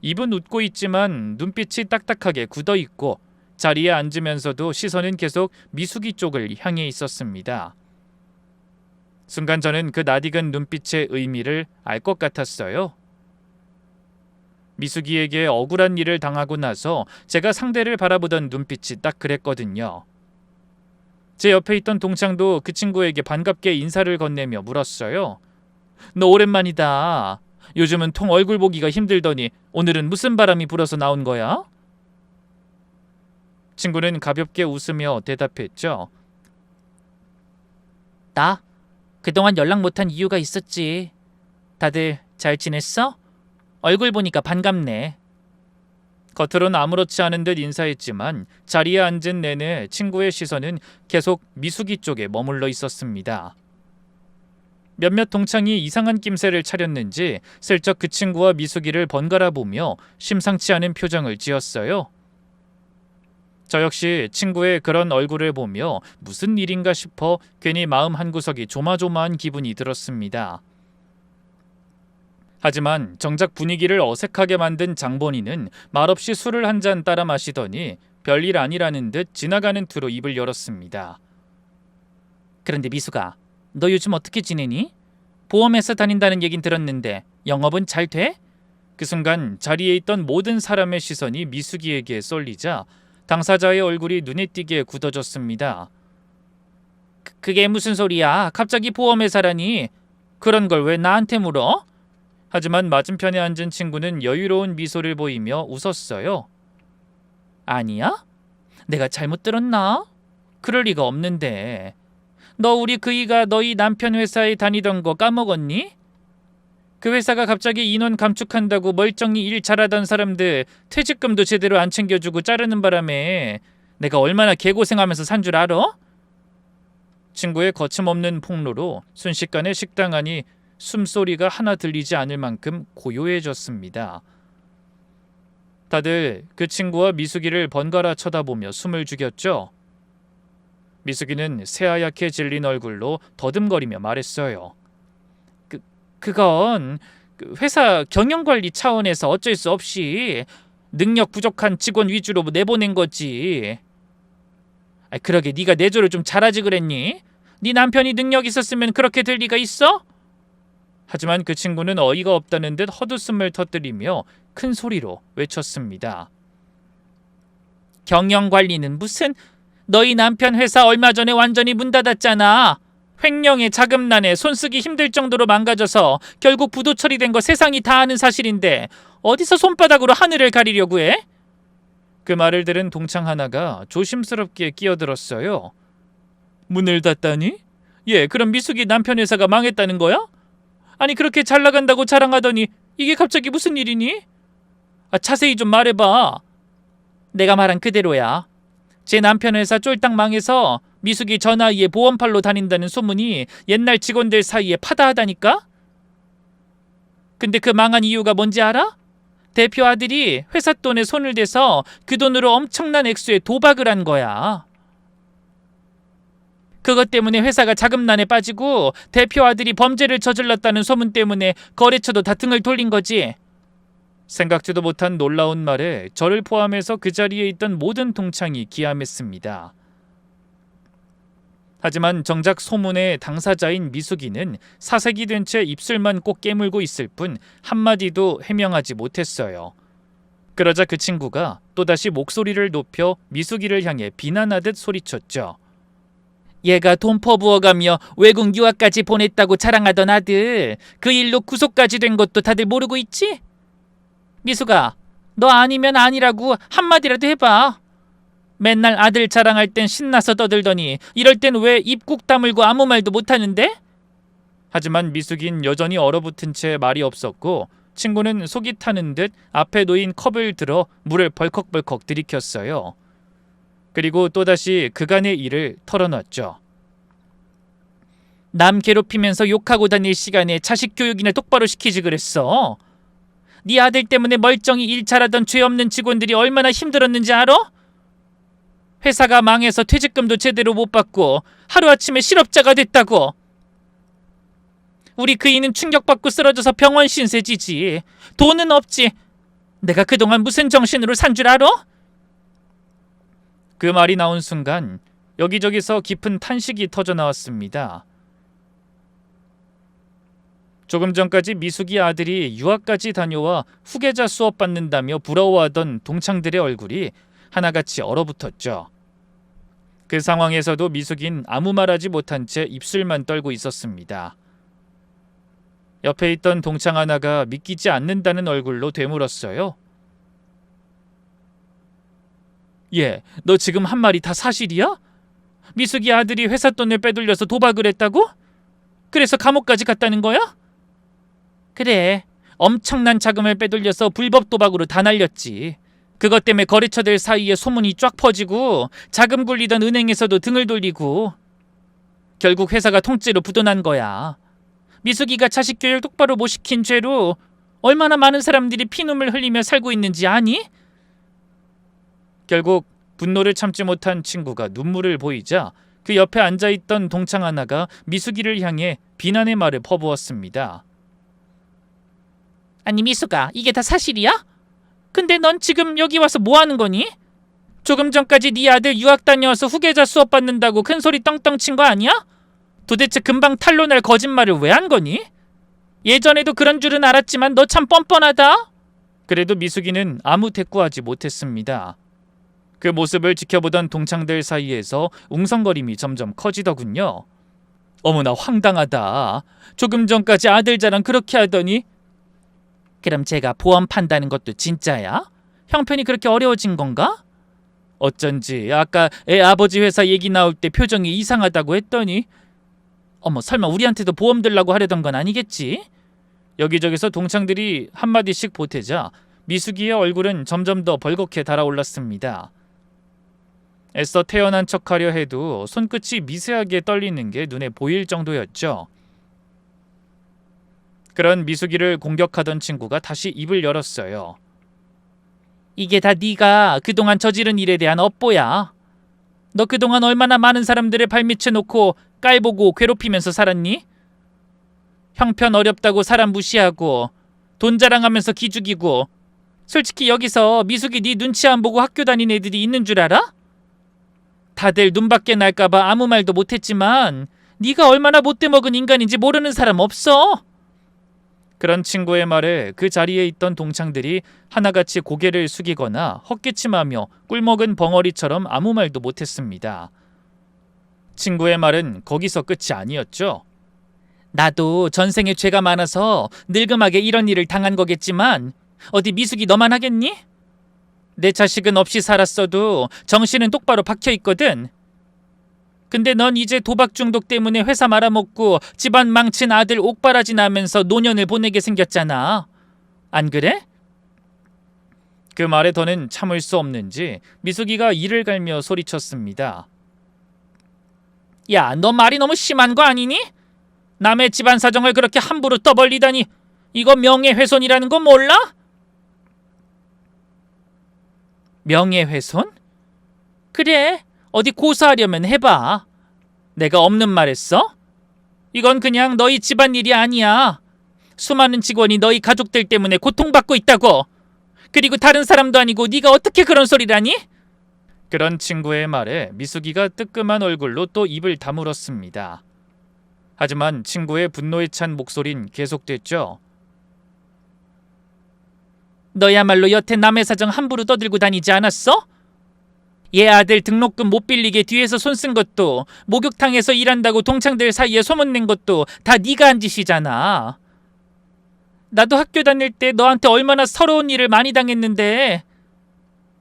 입은 웃고 있지만 눈빛이 딱딱하게 굳어있고 자리에 앉으면서도 시선은 계속 미숙이 쪽을 향해 있었습니다. 순간 저는 그 낯익은 눈빛의 의미를 알 것 같았어요. 미숙이에게 억울한 일을 당하고 나서 제가 상대를 바라보던 눈빛이 딱 그랬거든요. 제 옆에 있던 동창도 그 친구에게 반갑게 인사를 건네며 물었어요. 너 오랜만이다. 요즘은 통 얼굴 보기가 힘들더니 오늘은 무슨 바람이 불어서 나온 거야? 친구는 가볍게 웃으며 대답했죠. 나? 그동안 연락 못한 이유가 있었지. 다들 잘 지냈어? 얼굴 보니까 반갑네. 겉으론 아무렇지 않은 듯 인사했지만 자리에 앉은 내내 친구의 시선은 계속 미숙이 쪽에 머물러 있었습니다. 몇몇 동창이 이상한 낌새를 차렸는지 슬쩍 그 친구와 미숙이를 번갈아 보며 심상치 않은 표정을 지었어요. 저 역시 친구의 그런 얼굴을 보며 무슨 일인가 싶어 괜히 마음 한구석이 조마조마한 기분이 들었습니다. 하지만 정작 분위기를 어색하게 만든 장본인은 말없이 술을 한 잔 따라 마시더니 별일 아니라는 듯 지나가는 투로 입을 열었습니다. 그런데 미숙아, 너 요즘 어떻게 지내니? 보험회사 다닌다는 얘긴 들었는데 영업은 잘 돼? 그 순간 자리에 있던 모든 사람의 시선이 미숙이에게 쏠리자 당사자의 얼굴이 눈에 띄게 굳어졌습니다. 그게 무슨 소리야? 갑자기 보험회사라니? 그런 걸 왜 나한테 물어? 하지만 맞은편에 앉은 친구는 여유로운 미소를 보이며 웃었어요. 아니야? 내가 잘못 들었나? 그럴 리가 없는데. 너 우리 그이가 너희 남편 회사에 다니던 거 까먹었니? 그 회사가 갑자기 인원 감축한다고 멀쩡히 일 잘하던 사람들 퇴직금도 제대로 안 챙겨주고 자르는 바람에 내가 얼마나 개고생하면서 산 줄 알아? 친구의 거침없는 폭로로 순식간에 식당 안이 숨소리가 하나 들리지 않을 만큼 고요해졌습니다. 다들 그 친구와 미숙이를 번갈아 쳐다보며 숨을 죽였죠. 미숙이는 새하얗게 질린 얼굴로 더듬거리며 말했어요. 그건 회사 경영관리 차원에서 어쩔 수 없이 능력 부족한 직원 위주로 내보낸 거지. 그러게 네가 내조를 좀 잘하지 그랬니? 네 남편이 능력 있었으면 그렇게 될 리가 있어? 하지만 그 친구는 어이가 없다는 듯 헛웃음을 터뜨리며 큰 소리로 외쳤습니다. 경영관리는 무슨? 너희 남편 회사 얼마 전에 완전히 문 닫았잖아. 횡령에 자금난에 손쓰기 힘들 정도로 망가져서 결국 부도 처리된 거 세상이 다 아는 사실인데 어디서 손바닥으로 하늘을 가리려고 해? 그 말을 들은 동창 하나가 조심스럽게 끼어들었어요. 문을 닫다니? 그럼 미숙이 남편 회사가 망했다는 거야? 아니 그렇게 잘 나간다고 자랑하더니 이게 갑자기 무슨 일이니? 자세히 좀 말해봐. 내가 말한 그대로야. 제 남편 회사 쫄딱 망해서 미숙이 저 나이에 보험팔로 다닌다는 소문이 옛날 직원들 사이에 파다하다니까? 근데 그 망한 이유가 뭔지 알아? 대표 아들이 회사 돈에 손을 대서 그 돈으로 엄청난 액수의 도박을 한 거야. 그것 때문에 회사가 자금난에 빠지고 대표 아들이 범죄를 저질렀다는 소문 때문에 거래처도 다 등을 돌린 거지. 생각지도 못한 놀라운 말에 저를 포함해서 그 자리에 있던 모든 동창이 기함했습니다. 하지만 정작 소문의 당사자인 미숙이는 사색이 된 채 입술만 꼭 깨물고 있을 뿐 한마디도 해명하지 못했어요. 그러자 그 친구가 또다시 목소리를 높여 미숙이를 향해 비난하듯 소리쳤죠. 얘가 돈 퍼부어가며 외국 유학까지 보냈다고 자랑하던 아들, 그 일로 구속까지 된 것도 다들 모르고 있지? 미숙아, 너 아니면 아니라고 한마디라도 해봐. 맨날 아들 자랑할 땐 신나서 떠들더니 이럴 땐 왜 입 꾹 다물고 아무 말도 못하는데? 하지만 미숙인 여전히 얼어붙은 채 말이 없었고 친구는 속이 타는 듯 앞에 놓인 컵을 들어 물을 벌컥벌컥 들이켰어요. 그리고 또다시 그간의 일을 털어놨죠. 남 괴롭히면서 욕하고 다닐 시간에 자식 교육이나 똑바로 시키지 그랬어. 네 아들 때문에 멀쩡히 일 잘하던 죄 없는 직원들이 얼마나 힘들었는지 알아? 회사가 망해서 퇴직금도 제대로 못 받고 하루아침에 실업자가 됐다고. 우리 그이는 충격받고 쓰러져서 병원 신세지지. 돈은 없지. 내가 그동안 무슨 정신으로 산 줄 알아? 그 말이 나온 순간 여기저기서 깊은 탄식이 터져나왔습니다. 조금 전까지 미숙이 아들이 유학까지 다녀와 후계자 수업 받는다며 부러워하던 동창들의 얼굴이 하나같이 얼어붙었죠. 그 상황에서도 미숙인 아무 말하지 못한 채 입술만 떨고 있었습니다. 옆에 있던 동창 하나가 믿기지 않는다는 얼굴로 되물었어요. 너 지금 한 말이 다 사실이야? 미숙이 아들이 회사 돈을 빼돌려서 도박을 했다고? 그래서 감옥까지 갔다는 거야? 그래, 엄청난 자금을 빼돌려서 불법 도박으로 다 날렸지. 그것 때문에 거래처들 사이에 소문이 쫙 퍼지고 자금 굴리던 은행에서도 등을 돌리고 결국 회사가 통째로 부도난 거야. 미숙이가 자식 교육 똑바로 못 시킨 죄로 얼마나 많은 사람들이 피눈물 흘리며 살고 있는지 아니? 결국 분노를 참지 못한 친구가 눈물을 보이자 그 옆에 앉아있던 동창 하나가 미숙이를 향해 비난의 말을 퍼부었습니다. 아니 미숙아, 이게 다 사실이야? 근데 넌 지금 여기 와서 뭐 하는 거니? 조금 전까지 네 아들 유학 다녀와서 후계자 수업 받는다고 큰 소리 떵떵 친 거 아니야? 도대체 금방 탄로날 거짓말을 왜 한 거니? 예전에도 그런 줄은 알았지만 너 참 뻔뻔하다. 그래도 미숙이는 아무 대꾸하지 못했습니다. 그 모습을 지켜보던 동창들 사이에서 웅성거림이 점점 커지더군요. 어머나 황당하다. 조금 전까지 아들 자랑 그렇게 하더니 그럼 제가 보험 판다는 것도 진짜야? 형편이 그렇게 어려워진 건가? 어쩐지 아까 애 아버지 회사 얘기 나올 때 표정이 이상하다고 했더니 어머 설마 우리한테도 보험 들라고 하려던 건 아니겠지? 여기저기서 동창들이 한마디씩 보태자 미숙이의 얼굴은 점점 더 벌겋게 달아올랐습니다. 애써 태연한 척하려 해도 손끝이 미세하게 떨리는 게 눈에 보일 정도였죠. 그런 미숙이를 공격하던 친구가 다시 입을 열었어요. 이게 다 네가 그동안 저지른 일에 대한 업보야. 너 그동안 얼마나 많은 사람들을 발밑에 놓고 깔보고 괴롭히면서 살았니? 형편 어렵다고 사람 무시하고 돈 자랑하면서 기죽이고 솔직히 여기서 미숙이 네 눈치 안 보고 학교 다닌 애들이 있는 줄 알아? 다들 눈밖에 날까봐 아무 말도 못했지만 네가 얼마나 못돼 먹은 인간인지 모르는 사람 없어. 그런 친구의 말에 그 자리에 있던 동창들이 하나같이 고개를 숙이거나 헛기침하며 꿀먹은 벙어리처럼 아무 말도 못했습니다. 친구의 말은 거기서 끝이 아니었죠. 나도 전생에 죄가 많아서 늙음하게 이런 일을 당한 거겠지만 어디 미숙이 너만 하겠니? 내 자식은 없이 살았어도 정신은 똑바로 박혀있거든. 근데 넌 이제 도박 중독 때문에 회사 말아먹고 집안 망친 아들 옥바라지 나면서 노년을 보내게 생겼잖아. 안 그래? 그 말에 더는 참을 수 없는지 미숙이가 이를 갈며 소리쳤습니다. 야, 너 말이 너무 심한 거 아니니? 남의 집안 사정을 그렇게 함부로 떠벌리다니 이거 명예훼손이라는 거 몰라? 명예훼손? 그래, 어디 고소하려면 해봐. 내가 없는 말 했어? 이건 그냥 너희 집안일이 아니야. 수많은 직원이 너희 가족들 때문에 고통받고 있다고. 그리고 다른 사람도 아니고 네가 어떻게 그런 소리를 하니? 그런 친구의 말에 미숙이가 뜨끔한 얼굴로 또 입을 다물었습니다. 하지만 친구의 분노에 찬 목소린 계속됐죠. 너야말로 여태 남의 사정 함부로 떠들고 다니지 않았어? 얘 아들 등록금 못 빌리게 뒤에서 손 쓴 것도, 목욕탕에서 일한다고 동창들 사이에 소문낸 것도 다 네가 한 짓이잖아. 나도 학교 다닐 때 너한테 얼마나 서러운 일을 많이 당했는데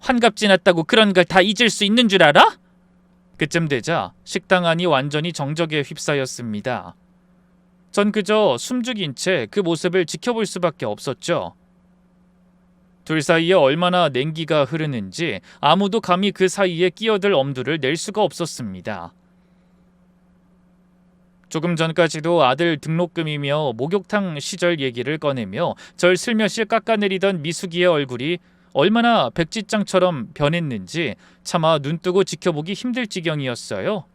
환갑 지났다고 그런 걸 다 잊을 수 있는 줄 알아? 그쯤 되자 식당 안이 완전히 정적에 휩싸였습니다. 전 그저 숨죽인 채 그 모습을 지켜볼 수밖에 없었죠. 둘 사이에 얼마나 냉기가 흐르는지 아무도 감히 그 사이에 끼어들 엄두를 낼 수가 없었습니다. 조금 전까지도 아들 등록금이며 목욕탕 시절 얘기를 꺼내며 절 슬며시 깎아내리던 미숙이의 얼굴이 얼마나 백지장처럼 변했는지 차마 눈뜨고 지켜보기 힘들 지경이었어요.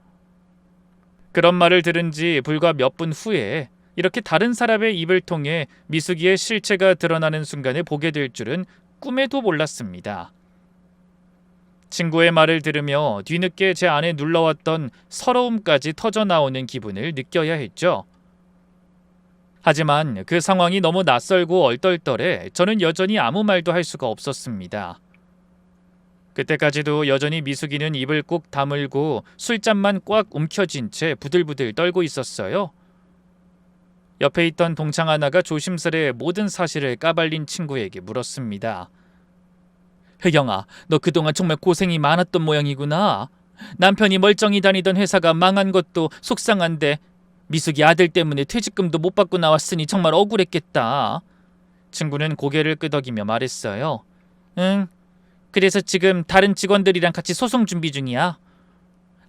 그런 말을 들은 지 불과 몇 분 후에 이렇게 다른 사람의 입을 통해 미숙이의 실체가 드러나는 순간을 보게 될 줄은 꿈에도 몰랐습니다. 친구의 말을 들으며 뒤늦게 제 안에 눌러왔던 서러움까지 터져나오는 기분을 느껴야 했죠. 하지만 그 상황이 너무 낯설고 얼떨떨해 저는 여전히 아무 말도 할 수가 없었습니다. 그때까지도 여전히 미숙이는 입을 꾹 다물고 술잔만 꽉 움켜쥔 채 부들부들 떨고 있었어요. 옆에 있던 동창 하나가 조심스레 모든 사실을 까발린 친구에게 물었습니다. 혜경아, 너 그동안 정말 고생이 많았던 모양이구나. 남편이 멀쩡히 다니던 회사가 망한 것도 속상한데 미숙이 아들 때문에 퇴직금도 못 받고 나왔으니 정말 억울했겠다. 친구는 고개를 끄덕이며 말했어요. 응, 그래서 지금 다른 직원들이랑 같이 소송 준비 중이야.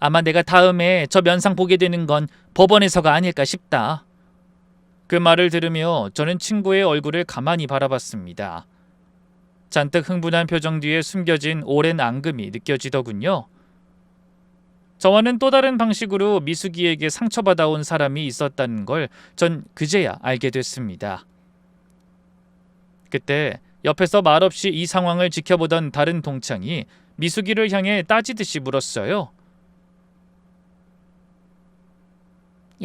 아마 내가 다음에 저 면상 보게 되는 건 법원에서가 아닐까 싶다. 그 말을 들으며 저는 친구의 얼굴을 가만히 바라봤습니다. 잔뜩 흥분한 표정 뒤에 숨겨진 오랜 앙금이 느껴지더군요. 저와는 또 다른 방식으로 미숙이에게 상처받아온 사람이 있었다는 걸 전 그제야 알게 됐습니다. 그때 옆에서 말없이 이 상황을 지켜보던 다른 동창이 미숙이를 향해 따지듯이 물었어요.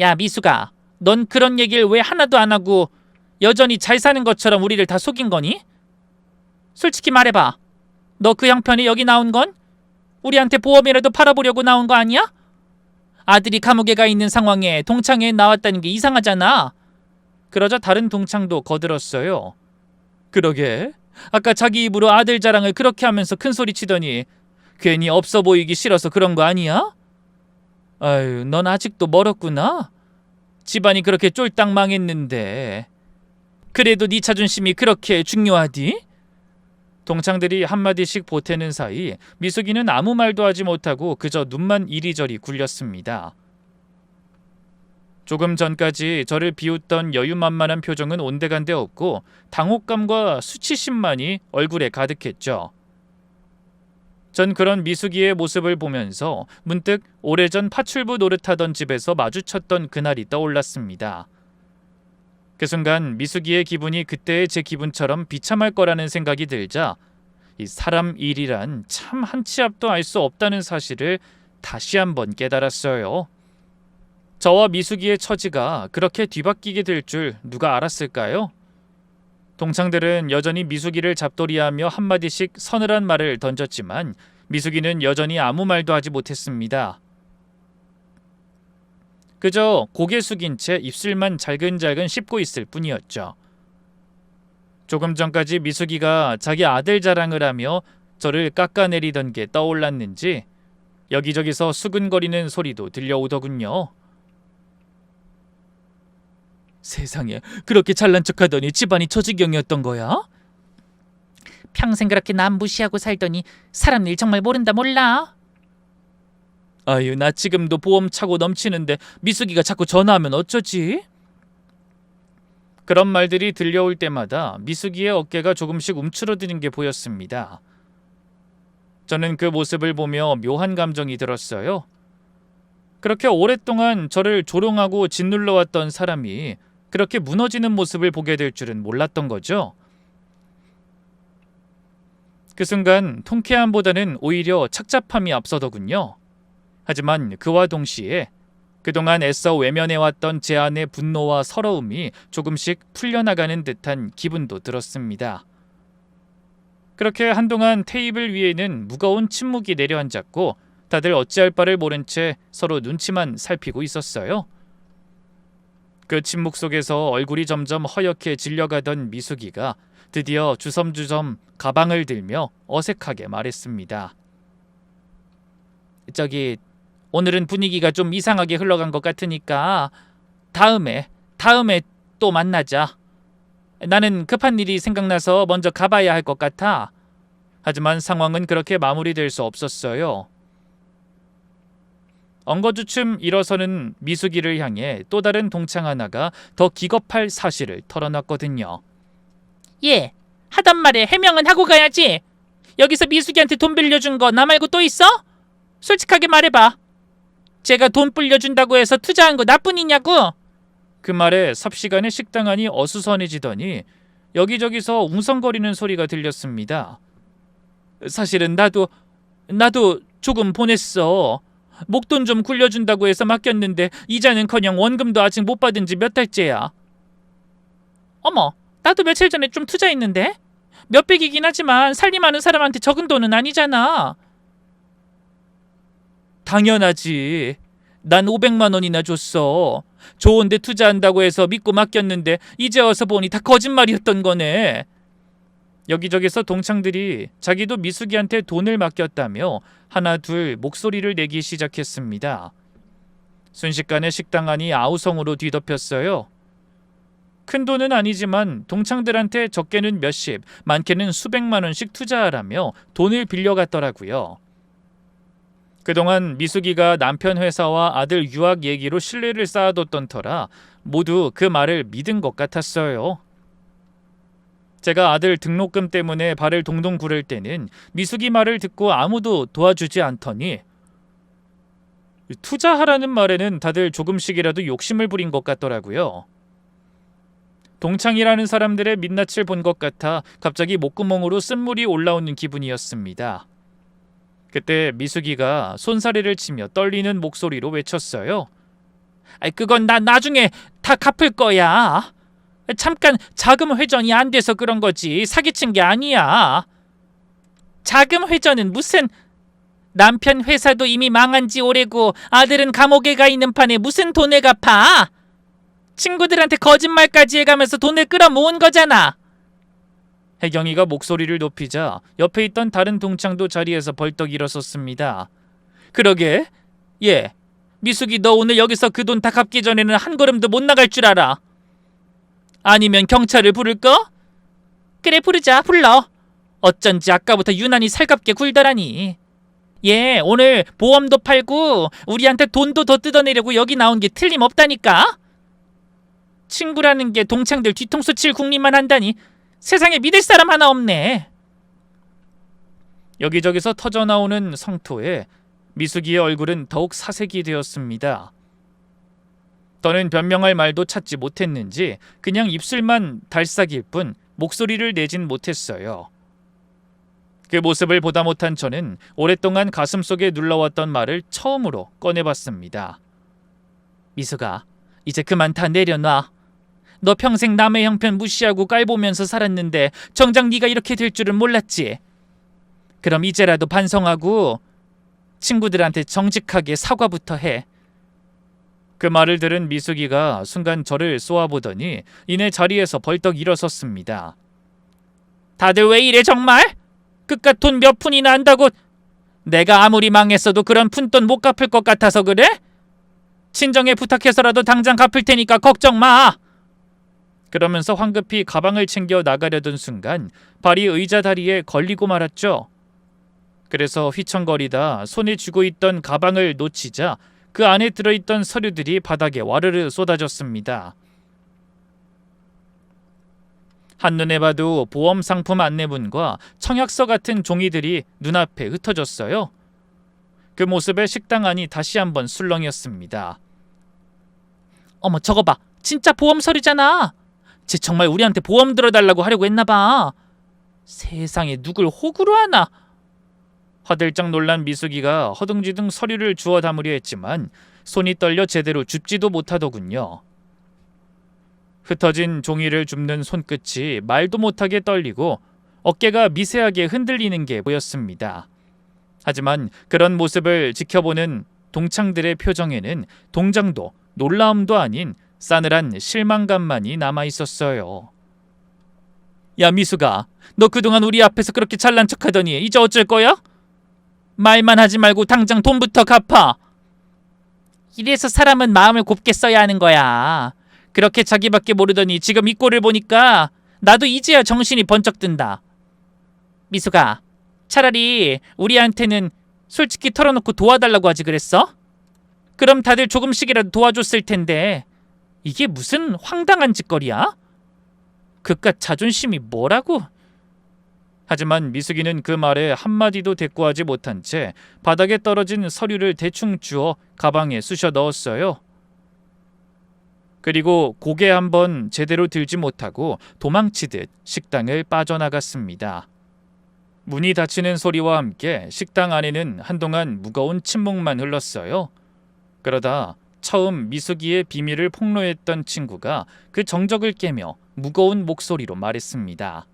야, 미숙아, 넌 그런 얘기를 왜 하나도 안 하고 여전히 잘 사는 것처럼 우리를 다 속인 거니? 솔직히 말해봐. 너 그 형편이 여기 나온 건 우리한테 보험이라도 팔아보려고 나온 거 아니야? 아들이 감옥에 가 있는 상황에 동창회에 나왔다는 게 이상하잖아. 그러자 다른 동창도 거들었어요. 그러게. 아까 자기 입으로 아들 자랑을 그렇게 하면서 큰소리치더니 괜히 없어 보이기 싫어서 그런 거 아니야? 아유, 넌 아직도 멀었구나. 집안이 그렇게 쫄딱 망했는데 그래도 네 자존심이 그렇게 중요하디? 동창들이 한마디씩 보태는 사이 미숙이는 아무 말도 하지 못하고 그저 눈만 이리저리 굴렸습니다. 조금 전까지 저를 비웃던 여유만만한 표정은 온데간데 없고 당혹감과 수치심만이 얼굴에 가득했죠. 전 그런 미숙이의 모습을 보면서 문득 오래전 파출부 노릇하던 집에서 마주쳤던 그날이 떠올랐습니다. 그 순간 미숙이의 기분이 그때의 제 기분처럼 비참할 거라는 생각이 들자 이 사람 일이란 참 한 치 앞도 알 수 없다는 사실을 다시 한번 깨달았어요. 저와 미숙이의 처지가 그렇게 뒤바뀌게 될 줄 누가 알았을까요? 동창들은 여전히 미숙이를 잡돌이하며 한마디씩 서늘한 말을 던졌지만 미숙이는 여전히 아무 말도 하지 못했습니다. 그저 고개 숙인 채 입술만 잘근잘근 씹고 있을 뿐이었죠. 조금 전까지 미숙이가 자기 아들 자랑을 하며 저를 깎아내리던 게 떠올랐는지 여기저기서 수근거리는 소리도 들려오더군요. 세상에, 그렇게 잘난 척하더니 집안이 저 지경이었던 거야? 평생 그렇게 남 무시하고 살더니 사람 일 정말 모른다 몰라? 아유, 나 지금도 보험 차고 넘치는데 미숙이가 자꾸 전화하면 어쩌지? 그런 말들이 들려올 때마다 미숙이의 어깨가 조금씩 움츠러드는 게 보였습니다. 저는 그 모습을 보며 묘한 감정이 들었어요. 그렇게 오랫동안 저를 조롱하고 짓눌러왔던 사람이 그렇게 무너지는 모습을 보게 될 줄은 몰랐던 거죠. 그 순간 통쾌함보다는 오히려 착잡함이 앞서더군요. 하지만 그와 동시에 그동안 애써 외면해왔던 제 안의 분노와 서러움이 조금씩 풀려나가는 듯한 기분도 들었습니다. 그렇게 한동안 테이블 위에는 무거운 침묵이 내려앉았고 다들 어찌할 바를 모른 채 서로 눈치만 살피고 있었어요. 그 침묵 속에서 얼굴이 점점 허옇게 질려가던 미숙이가 드디어 주섬주섬 가방을 들며 어색하게 말했습니다. 저기, 오늘은 분위기가 좀 이상하게 흘러간 것 같으니까 다음에 또 만나자. 나는 급한 일이 생각나서 먼저 가봐야 할 것 같아. 하지만 상황은 그렇게 마무리될 수 없었어요. 엉거주춤 일어서는 미숙이를 향해 또 다른 동창 하나가 더 기겁할 사실을 털어놨거든요. 예, 하던 말에 해명은 하고 가야지. 여기서 미숙이한테 돈 빌려준 거 나 말고 또 있어? 솔직하게 말해봐. 제가 돈 빌려준다고 해서 투자한 거 나뿐이냐고? 그 말에 삽시간에 식당 안이 어수선해지더니 여기저기서 웅성거리는 소리가 들렸습니다. 사실은 나도 조금 보냈어. 목돈 좀 굴려준다고 해서 맡겼는데 이자는커녕 원금도 아직 못 받은 지 몇 달째야. 어머, 나도 며칠 전에 좀 투자했는데? 몇백이긴 하지만 살림하는 사람한테 적은 돈은 아니잖아. 당연하지. 난 500만 원이나 줬어. 좋은데 투자한다고 해서 믿고 맡겼는데 이제 와서 보니 다 거짓말이었던 거네. 여기저기서 동창들이 자기도 미숙이한테 돈을 맡겼다며 하나 둘 목소리를 내기 시작했습니다. 순식간에 식당 안이 아우성으로 뒤덮였어요. 큰 돈은 아니지만 동창들한테 적게는 몇십, 많게는 수백만 원씩 투자하라며 돈을 빌려갔더라고요. 그동안 미숙이가 남편 회사와 아들 유학 얘기로 신뢰를 쌓아뒀던 터라 모두 그 말을 믿은 것 같았어요. 제가 아들 등록금 때문에 발을 동동 구를 때는 미숙이 말을 듣고 아무도 도와주지 않더니 투자하라는 말에는 다들 조금씩이라도 욕심을 부린 것 같더라고요. 동창이라는 사람들의 민낯을 본 것 같아 갑자기 목구멍으로 쓴물이 올라오는 기분이었습니다. 그때 미숙이가 손사래를 치며 떨리는 목소리로 외쳤어요. 그건 나 나중에 다 갚을 거야. 잠깐 자금 회전이 안 돼서 그런 거지 사기친 게 아니야. 자금 회전은 무슨... 남편 회사도 이미 망한 지 오래고 아들은 감옥에 가 있는 판에 무슨 돈을 갚아? 친구들한테 거짓말까지 해가면서 돈을 끌어모은 거잖아. 혜경이가 목소리를 높이자 옆에 있던 다른 동창도 자리에서 벌떡 일어섰습니다. 그러게. 예, 미숙이 너 오늘 여기서 그 돈 다 갚기 전에는 한 걸음도 못 나갈 줄 알아. 아니면 경찰을 부를까? 그래, 부르자. 불러. 어쩐지 아까부터 유난히 살갑게 굴더라니. 예, 오늘 보험도 팔고 우리한테 돈도 더 뜯어내려고 여기 나온 게 틀림없다니까. 친구라는 게 동창들 뒤통수 칠 궁리만 한다니 세상에 믿을 사람 하나 없네. 여기저기서 터져나오는 성토에 미숙이의 얼굴은 더욱 사색이 되었습니다. 더는 변명할 말도 찾지 못했는지 그냥 입술만 달싹일 뿐 목소리를 내진 못했어요. 그 모습을 보다 못한 저는 오랫동안 가슴속에 눌러왔던 말을 처음으로 꺼내봤습니다. 미숙아, 이제 그만 다 내려놔. 너 평생 남의 형편 무시하고 깔보면서 살았는데 정작 네가 이렇게 될 줄은 몰랐지. 그럼 이제라도 반성하고 친구들한테 정직하게 사과부터 해. 그 말을 들은 미숙이가 순간 저를 쏘아보더니 이내 자리에서 벌떡 일어섰습니다. 다들 왜 이래 정말? 그깟 돈 몇 푼이나 한다고. 내가 아무리 망했어도 그런 푼돈 못 갚을 것 같아서 그래? 친정에 부탁해서라도 당장 갚을 테니까 걱정 마. 그러면서 황급히 가방을 챙겨 나가려던 순간 발이 의자 다리에 걸리고 말았죠. 그래서 휘청거리다 손에 쥐고 있던 가방을 놓치자 그 안에 들어있던 서류들이 바닥에 와르르 쏟아졌습니다. 한눈에 봐도 보험 상품 안내문과 청약서 같은 종이들이 눈앞에 흩어졌어요. 그 모습에 식당 안이 다시 한번 술렁였습니다. 어머, 저거 봐. 진짜 보험 서류잖아. 쟤 정말 우리한테 보험 들어달라고 하려고 했나 봐. 세상에 누굴 호구로 하나? 화들짝 놀란 미숙이가 허둥지둥 서류를 주워 담으려 했지만 손이 떨려 제대로 줍지도 못하더군요. 흩어진 종이를 줍는 손끝이 말도 못하게 떨리고 어깨가 미세하게 흔들리는 게 보였습니다. 하지만 그런 모습을 지켜보는 동창들의 표정에는 동정도 놀라움도 아닌 싸늘한 실망감만이 남아 있었어요. 야, 미숙아, 너 그동안 우리 앞에서 그렇게 잘난 척하더니 이제 어쩔 거야? 말만 하지 말고 당장 돈부터 갚아. 이래서 사람은 마음을 곱게 써야 하는 거야. 그렇게 자기밖에 모르더니 지금 이 꼴을 보니까 나도 이제야 정신이 번쩍 든다. 미숙아, 차라리 우리한테는 솔직히 털어놓고 도와달라고 하지 그랬어? 그럼 다들 조금씩이라도 도와줬을 텐데 이게 무슨 황당한 짓거리야? 그깟 자존심이 뭐라고? 하지만 미숙이는 그 말에 한마디도 대꾸하지 못한 채 바닥에 떨어진 서류를 대충 주워 가방에 쑤셔 넣었어요. 그리고 고개 한번 제대로 들지 못하고 도망치듯 식당을 빠져나갔습니다. 문이 닫히는 소리와 함께 식당 안에는 한동안 무거운 침묵만 흘렀어요. 그러다 처음 미숙이의 비밀을 폭로했던 친구가 그 정적을 깨며 무거운 목소리로 말했습니다.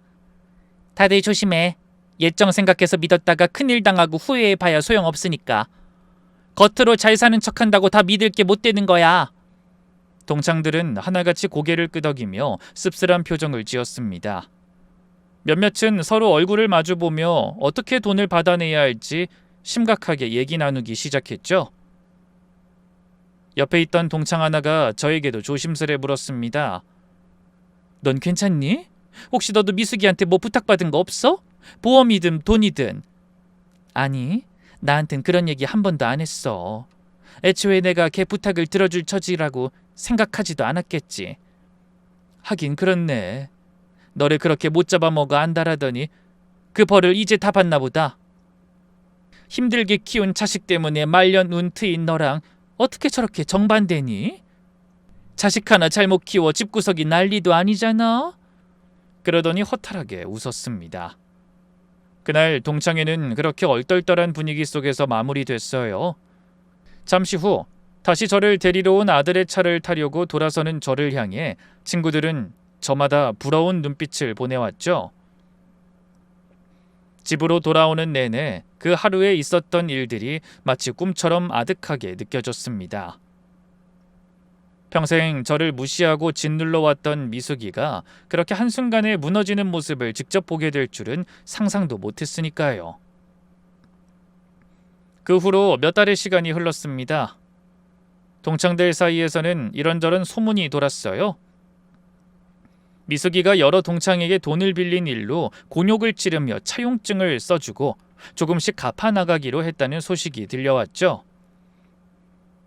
다들 조심해. 예정 생각해서 믿었다가 큰일 당하고 후회해봐야 소용없으니까. 겉으로 잘 사는 척한다고 다 믿을 게 못 되는 거야. 동창들은 하나같이 고개를 끄덕이며 씁쓸한 표정을 지었습니다. 몇몇은 서로 얼굴을 마주보며 어떻게 돈을 받아내야 할지 심각하게 얘기 나누기 시작했죠. 옆에 있던 동창 하나가 저에게도 조심스레 물었습니다. 넌 괜찮니? 혹시 너도 미숙이한테 뭐 부탁받은 거 없어? 보험이든 돈이든. 아니, 나한텐 그런 얘기 한 번도 안 했어. 애초에 내가 걔 부탁을 들어줄 처지라고 생각하지도 않았겠지. 하긴 그렇네. 너를 그렇게 못 잡아먹어 안달하더니 그 벌을 이제 다 받나 보다. 힘들게 키운 자식 때문에 말년 운트인 너랑 어떻게 저렇게 정반대니? 자식 하나 잘못 키워 집구석이 난리도 아니잖아. 그러더니 허탈하게 웃었습니다. 그날 동창회는 그렇게 얼떨떨한 분위기 속에서 마무리됐어요. 잠시 후 다시 저를 데리러 온 아들의 차를 타려고 돌아서는 저를 향해 친구들은 저마다 부러운 눈빛을 보내왔죠. 집으로 돌아오는 내내 그 하루에 있었던 일들이 마치 꿈처럼 아득하게 느껴졌습니다. 평생 저를 무시하고 짓눌러 왔던 미숙이가 그렇게 한순간에 무너지는 모습을 직접 보게 될 줄은 상상도 못했으니까요. 그 후로 몇 달의 시간이 흘렀습니다. 동창들 사이에서는 이런저런 소문이 돌았어요. 미숙이가 여러 동창에게 돈을 빌린 일로 곤욕을 치르며 차용증을 써주고 조금씩 갚아나가기로 했다는 소식이 들려왔죠.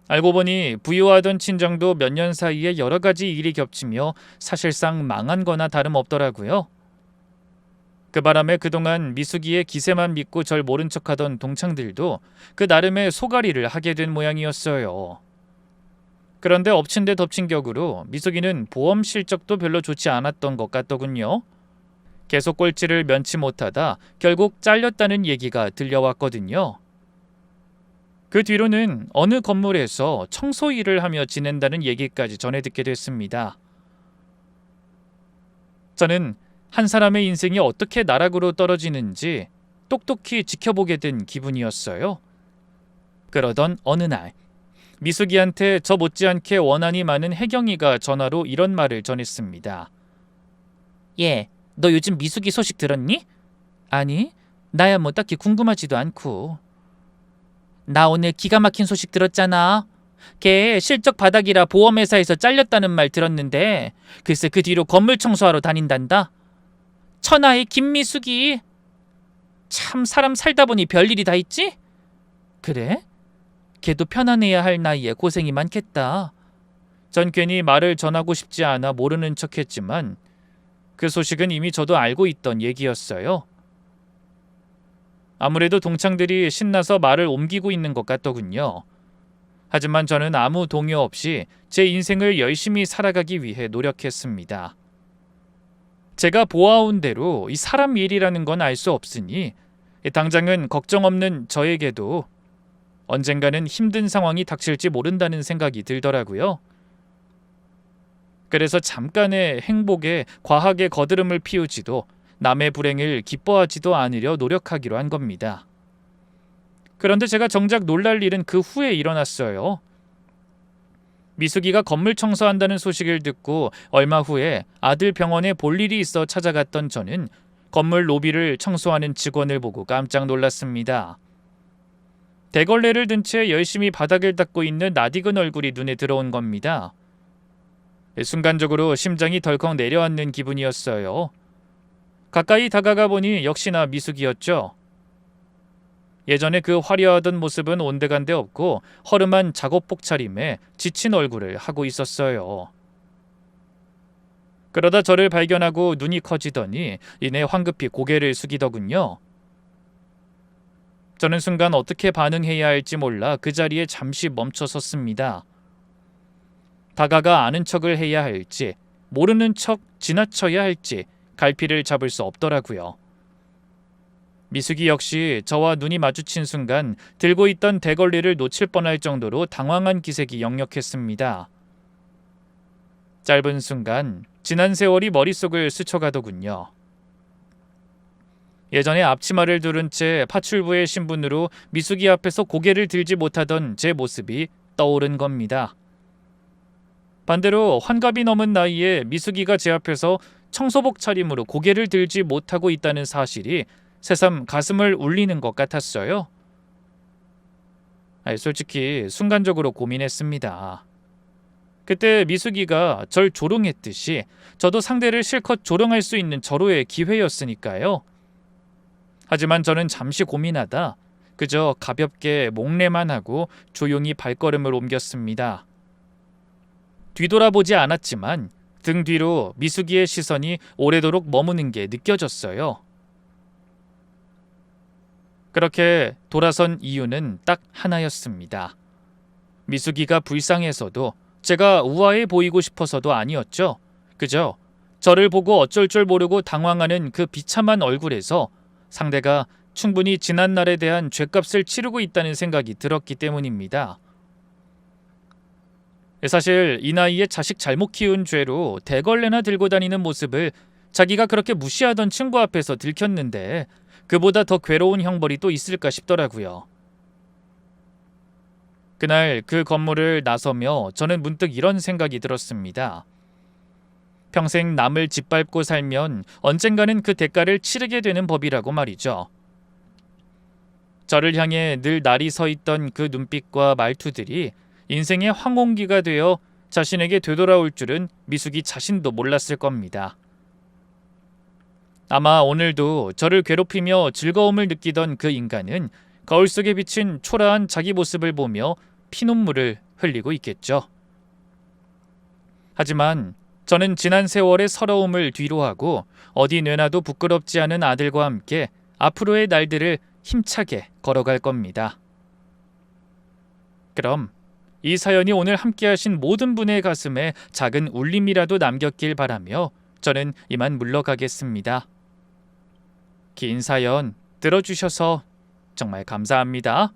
알고 보니 부유하던 친정도 몇 년 사이에 여러 가지 일이 겹치며 사실상 망한 거나 다름없더라고요. 그 바람에 그동안 미숙이의 기세만 믿고 절 모른 척하던 동창들도 그 나름의 소가리를 하게 된 모양이었어요. 그런데 엎친 데 덮친 격으로 미숙이는 보험 실적도 별로 좋지 않았던 것 같더군요. 계속 꼴찌를 면치 못하다 결국 잘렸다는 얘기가 들려왔거든요. 그 뒤로는 어느 건물에서 청소 일을 하며 지낸다는 얘기까지 전해 듣게 됐습니다. 저는 한 사람의 인생이 어떻게 나락으로 떨어지는지 똑똑히 지켜보게 된 기분이었어요. 그러던 어느 날 미숙이한테 저 못지않게 원한이 많은 혜경이가 전화로 이런 말을 전했습니다. 예, 너 요즘 미숙이 소식 들었니? 아니, 나야 뭐 딱히 궁금하지도 않고. 나 오늘 기가 막힌 소식 들었잖아. 걔 실적 바닥이라 보험회사에서 잘렸다는 말 들었는데 글쎄 그 뒤로 건물 청소하러 다닌단다. 천하의 김미숙이. 참 사람 살다 보니 별일이 다 있지? 그래? 걔도 편안해야 할 나이에 고생이 많겠다. 전 괜히 말을 전하고 싶지 않아 모르는 척했지만 그 소식은 이미 저도 알고 있던 얘기였어요. 아무래도 동창들이 신나서 말을 옮기고 있는 것 같더군요. 하지만 저는 아무 동요 없이 제 인생을 열심히 살아가기 위해 노력했습니다. 제가 보아온 대로 이 사람 일이라는 건 알 수 없으니 당장은 걱정 없는 저에게도 언젠가는 힘든 상황이 닥칠지 모른다는 생각이 들더라고요. 그래서 잠깐의 행복에 과하게 거드름을 피우지도 남의 불행을 기뻐하지도 않으려 노력하기로 한 겁니다. 그런데 제가 정작 놀랄 일은 그 후에 일어났어요. 미숙이가 건물 청소한다는 소식을 듣고 얼마 후에 아들 병원에 볼 일이 있어 찾아갔던 저는 건물 로비를 청소하는 직원을 보고 깜짝 놀랐습니다. 대걸레를 든 채 열심히 바닥을 닦고 있는 낯익은 얼굴이 눈에 들어온 겁니다. 순간적으로 심장이 덜컥 내려앉는 기분이었어요. 가까이 다가가 보니 역시나 미숙이었죠. 예전에 그 화려하던 모습은 온데간데 없고 허름한 작업복 차림에 지친 얼굴을 하고 있었어요. 그러다 저를 발견하고 눈이 커지더니 이내 황급히 고개를 숙이더군요. 저는 순간 어떻게 반응해야 할지 몰라 그 자리에 잠시 멈춰 섰습니다. 다가가 아는 척을 해야 할지 모르는 척 지나쳐야 할지 갈피를 잡을 수 없더라고요. 미숙이 역시 저와 눈이 마주친 순간 들고 있던 대걸레를 놓칠 뻔할 정도로 당황한 기색이 역력했습니다. 짧은 순간 지난 세월이 머릿속을 스쳐가더군요. 예전에 앞치마를 두른 채 파출부의 신분으로 미숙이 앞에서 고개를 들지 못하던 제 모습이 떠오른 겁니다. 반대로 환갑이 넘은 나이에 미숙이가 제 앞에서 청소복 차림으로 고개를 들지 못하고 있다는 사실이 새삼 가슴을 울리는 것 같았어요. 솔직히 순간적으로 고민했습니다. 그때 미숙이가 절 조롱했듯이 저도 상대를 실컷 조롱할 수 있는 절호의 기회였으니까요. 하지만 저는 잠시 고민하다 그저 가볍게 목례만 하고 조용히 발걸음을 옮겼습니다. 뒤돌아보지 않았지만 등 뒤로 미숙이의 시선이 오래도록 머무는 게 느껴졌어요. 그렇게 돌아선 이유는 딱 하나였습니다. 미숙이가 불쌍해서도 제가 우아해 보이고 싶어서도 아니었죠. 그저 저를 보고 어쩔 줄 모르고 당황하는 그 비참한 얼굴에서 상대가 충분히 지난 날에 대한 죗값을 치르고 있다는 생각이 들었기 때문입니다. 사실 이 나이에 자식 잘못 키운 죄로 대걸레나 들고 다니는 모습을 자기가 그렇게 무시하던 친구 앞에서 들켰는데 그보다 더 괴로운 형벌이 또 있을까 싶더라고요. 그날 그 건물을 나서며 저는 문득 이런 생각이 들었습니다. 평생 남을 짓밟고 살면 언젠가는 그 대가를 치르게 되는 법이라고 말이죠. 저를 향해 늘 날이 서 있던 그 눈빛과 말투들이 인생의 황혼기가 되어 자신에게 되돌아올 줄은 미숙이 자신도 몰랐을 겁니다. 아마 오늘도 저를 괴롭히며 즐거움을 느끼던 그 인간은 거울 속에 비친 초라한 자기 모습을 보며 피눈물을 흘리고 있겠죠. 하지만 저는 지난 세월의 서러움을 뒤로하고 어디 내놔도 부끄럽지 않은 아들과 함께 앞으로의 날들을 힘차게 걸어갈 겁니다. 그럼 이 사연이 오늘 함께하신 모든 분의 가슴에 작은 울림이라도 남겼길 바라며 저는 이만 물러가겠습니다. 긴 사연 들어주셔서 정말 감사합니다.